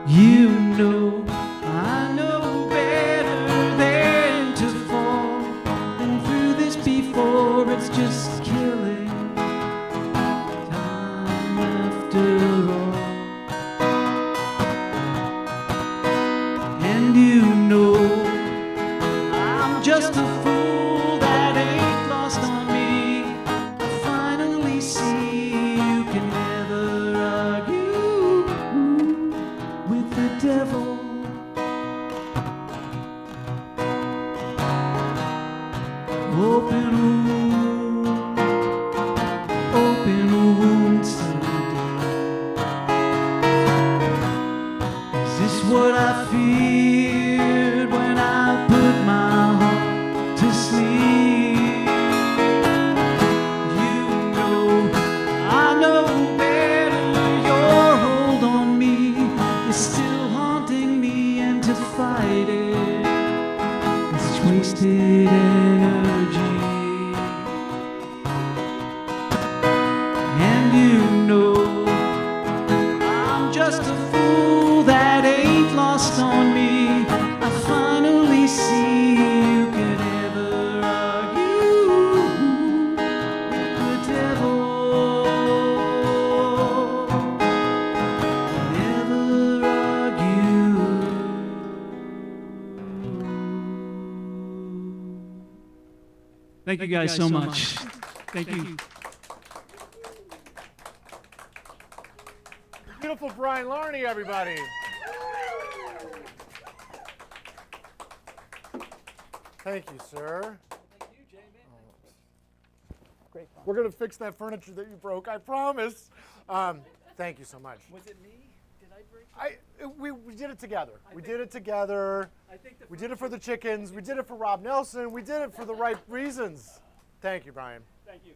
You know, I know better than to fall. Been through this before, it's just killing after all. And you know I'm just a fool that ain't lost on me. I finally see you can never argue with the devil. Open wounds today. Is this what I feared when I put my heart to sleep? You know, I know better. Your hold on me is still haunting me, and to fight it is wasted energy. And you know I'm just a fool that ain't lost on me. I finally see you can never argue with the devil. Never argue. Thank you guys so much. Thank you. Beautiful Brian Larney, everybody. Thank you, sir. Thank you, Jamie. Great. We're going to fix that furniture that you broke, I promise. Thank you so much. Was it me? Did I break? We did it together. We did it together. I think the We did it for the chickens. We did it for Rob Nelson. We did it for the right reasons. Thank you, Brian. Thank you.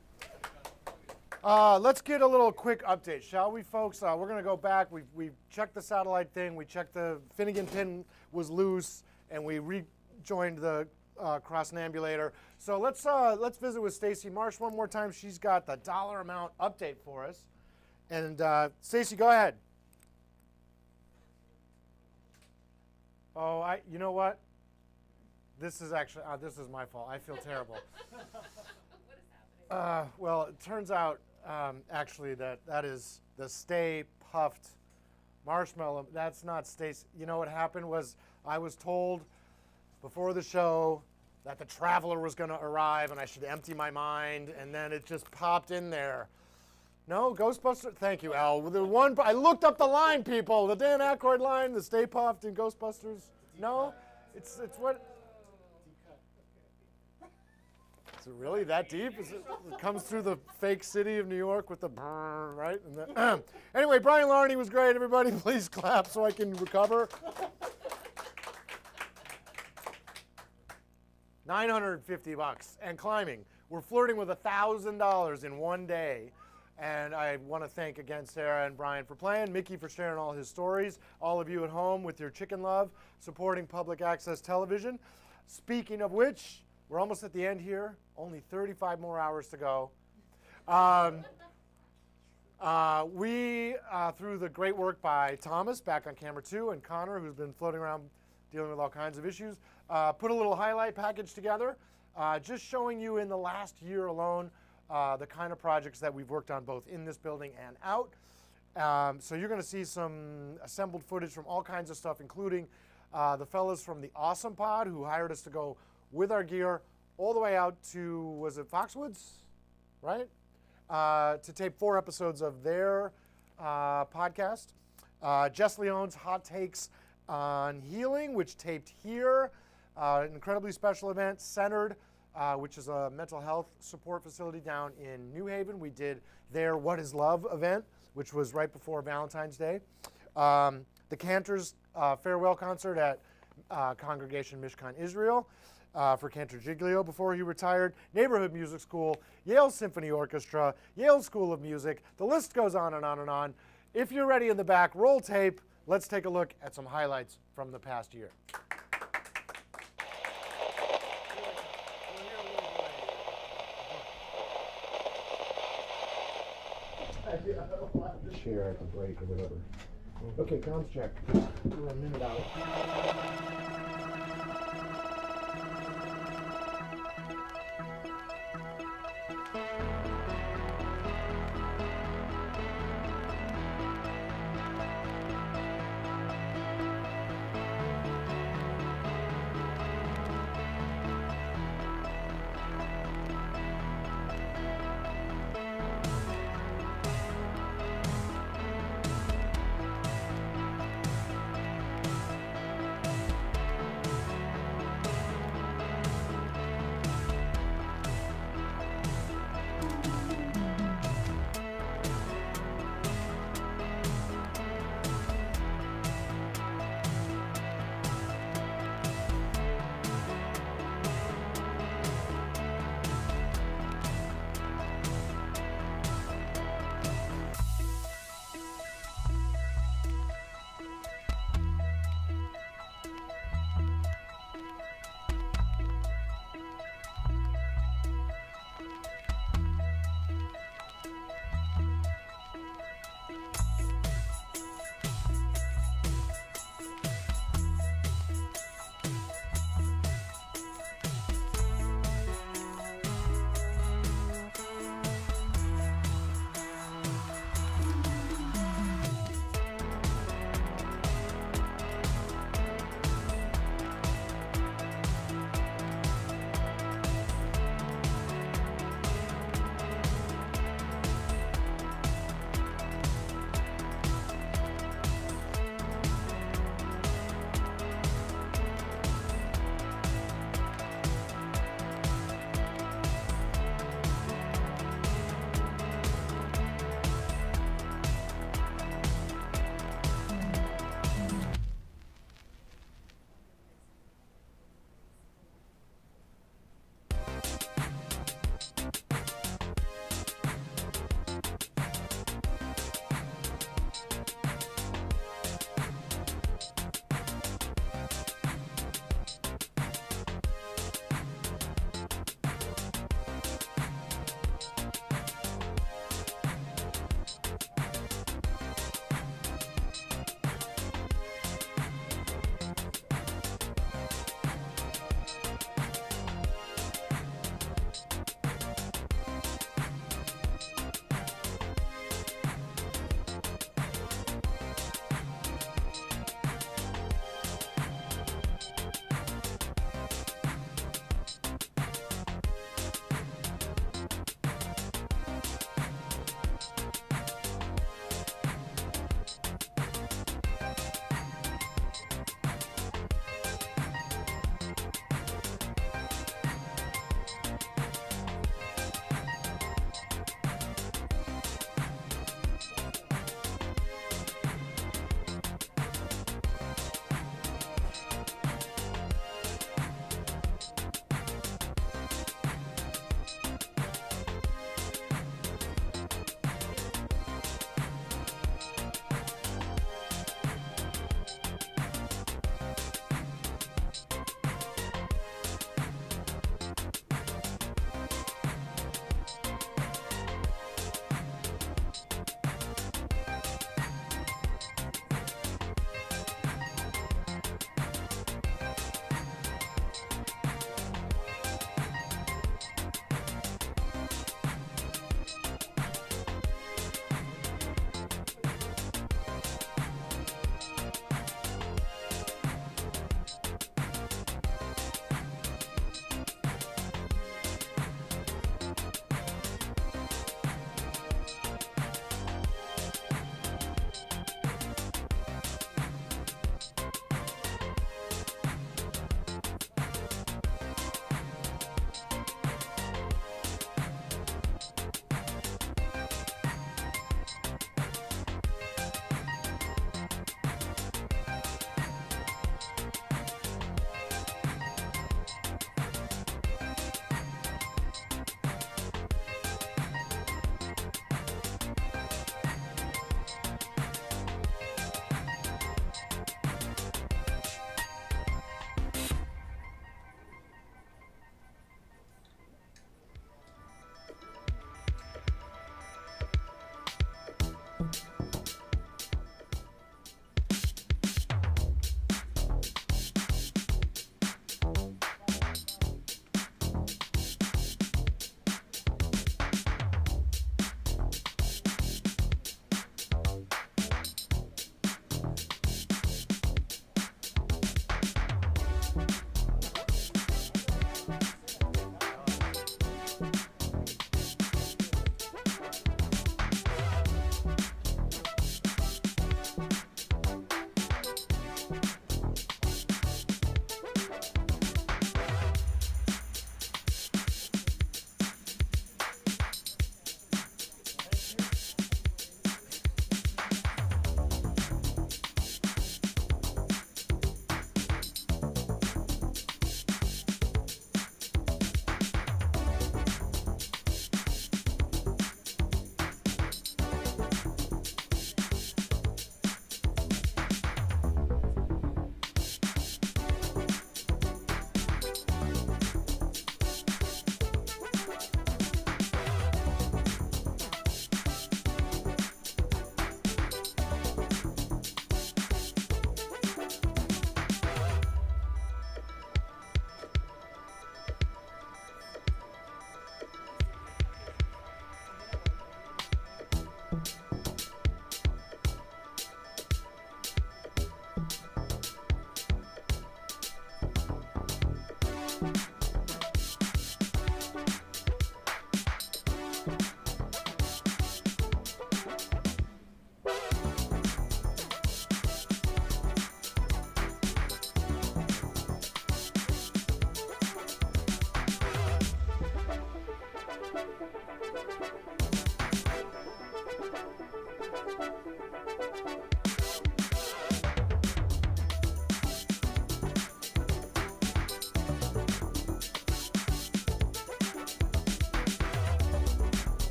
Let's get a little quick update, shall we, folks? We're going to go back. We checked the satellite thing. We checked the Finnegan pin was loose, and we rejoined the cross-ambulator. So let's visit with Stacy Marsh one more time. She's got the dollar amount update for us. And Stacy, go ahead. Oh, you know what? This is actually this is my fault. I feel terrible. Well, it turns out actually that is the Stay Puffed Marshmallow. That's not Stacy. You know what happened was I was told before the show that the Traveler was going to arrive and I should empty my mind, and then it just popped in there. No, Ghostbuster. Thank you, Al. The one I looked up the line, people. The Dan Aykroyd line, the Stay Puffed in Ghostbusters. No, it's what. Is it really that deep? It comes through the fake city of New York with the brrr, right? And the, anyway, Brian Larney was great. Everybody, please clap so I can recover. $950 and climbing. We're flirting with $1,000 in one day. And I want to thank again Sarah and Brian for playing, Mickey for sharing all his stories, all of you at home with your chicken love, supporting public access television. Speaking of which, we're almost at the end here. Only 35 more hours to go. Through the great work by Thomas, back on camera 2, and Connor, who's been floating around dealing with all kinds of issues, put a little highlight package together, just showing you in the last year alone the kind of projects that we've worked on both in this building and out. So you're going to see some assembled footage from all kinds of stuff, including the fellas from the Awesome Pod who hired us to go with our gear all the way out to, was it Foxwoods, right? To tape 4 episodes of their podcast. Jess Leone's Hot Takes on Healing, which taped here. An incredibly special event, Centered, which is a mental health support facility down in New Haven. We did their What is Love event, which was right before Valentine's Day. The Cantor's farewell concert at Congregation Mishkan Israel for Cantor Giglio before he retired. Neighborhood Music School, Yale Symphony Orchestra, Yale School of Music. The list goes on and on and on. If you're ready in the back, roll tape. Let's take a look at some highlights from the past year. Share at the break or whatever. Okay, comms check. We're a minute out.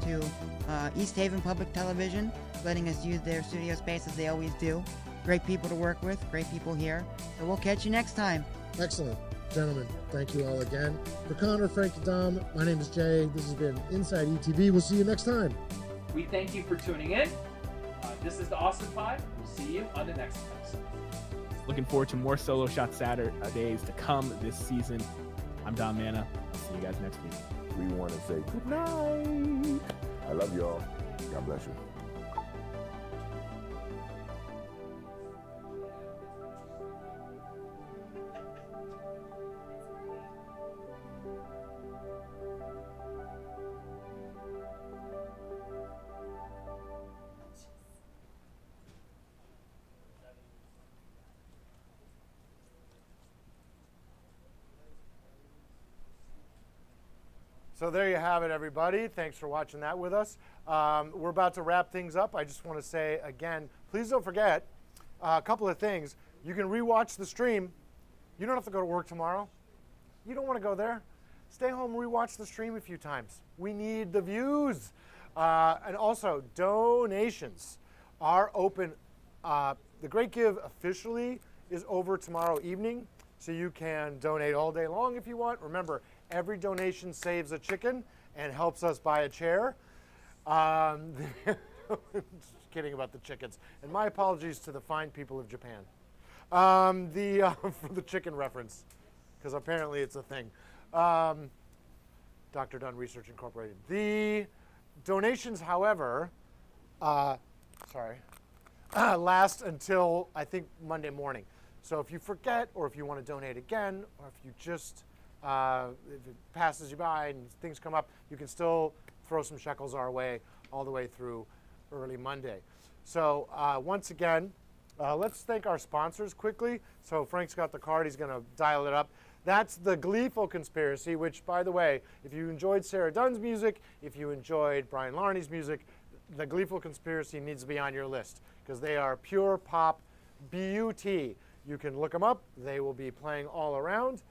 to East Haven Public Television, letting us use their studio space as they always do. Great people to work with, great people here. So we'll catch you next time. Excellent. Gentlemen, thank you all again. For Connor, Frank, and Dom, my name is Jay. This has been Inside ETV. We'll see you next time. We thank you for tuning in. This is the Austin Pod. We'll see you on the next episode. Looking forward to more Solo Shot Saturdays to come this season. I'm Don Manna. I'll see you guys next week. We want to say good night. I love y'all. God bless you. So there you have it, everybody. Thanks for watching that with us. We're about to wrap things up. I just want to say again, please don't forget a couple of things. You can rewatch the stream. You don't have to go to work tomorrow. You don't want to go there. Stay home and rewatch the stream a few times. We need the views. And also, donations are open. The Great Give officially is over tomorrow evening, so you can donate all day long if you want. Remember, every donation saves a chicken and helps us buy a chair. Just kidding about the chickens. And my apologies to the fine people of Japan for the chicken reference, because apparently it's a thing. Dr. Dunn Research Incorporated. The donations, however, last until, I think, Monday morning. So if you forget, or if you want to donate again, or if you just if it passes you by and things come up, you can still throw some shekels our way all the way through early Monday. So once again, let's thank our sponsors quickly. So Frank's got the card. He's going to dial it up. That's the Gleeful Conspiracy, which, by the way, if you enjoyed Sarah Dunn's music, if you enjoyed Brian Larney's music, the Gleeful Conspiracy needs to be on your list, because they are pure pop beauty. You can look them up. They will be playing all around.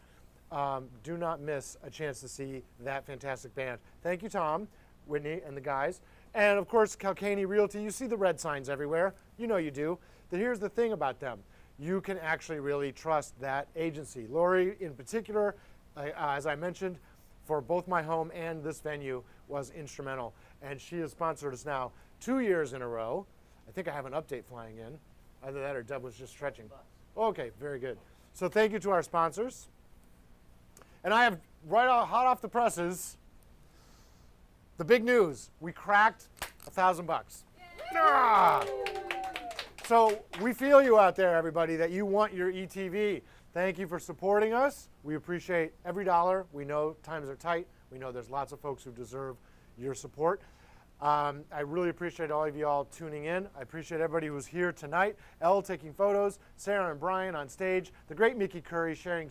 Do not miss a chance to see that fantastic band. Thank you, Tom, Whitney, and the guys. And, of course, Calcagni Realty. You see the red signs everywhere. You know you do. But here's the thing about them. You can actually really trust that agency. Lorrie, in particular, as I mentioned, for both my home and this venue, was instrumental. And she has sponsored us now 2 years in a row. I think I have an update flying in. Either that or Deb was just stretching. Okay, very good. So thank you to our sponsors. And I have, hot off the presses, the big news. We cracked $1,000. Ah! So we feel you out there, everybody, that you want your ETV. Thank you for supporting us. We appreciate every dollar. We know times are tight. We know there's lots of folks who deserve your support. I really appreciate all of you all tuning in. I appreciate everybody who's here tonight. Elle taking photos, Sarah and Brian on stage, the great Mickey Curry sharing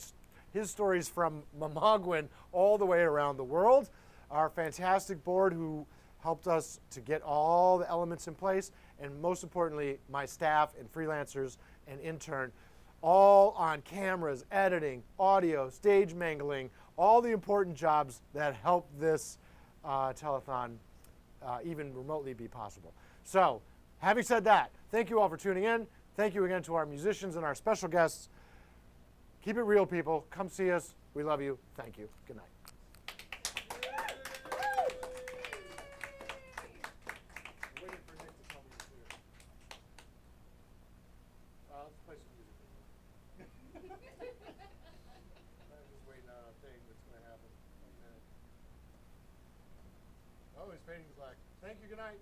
his stories from Mamagwin all the way around the world. Our fantastic board who helped us to get all the elements in place, and most importantly, my staff and freelancers and intern, all on cameras, editing, audio, stage mangling, all the important jobs that help this telethon even remotely be possible. So, having said that, thank you all for tuning in. Thank you again to our musicians and our special guests. Keep it real, people. Come see us. We love you. Thank you. Good night. Let's play some music. I'm just waiting on a thing that's going to happen in a minute. Oh, his painting's black. Thank you. Good night.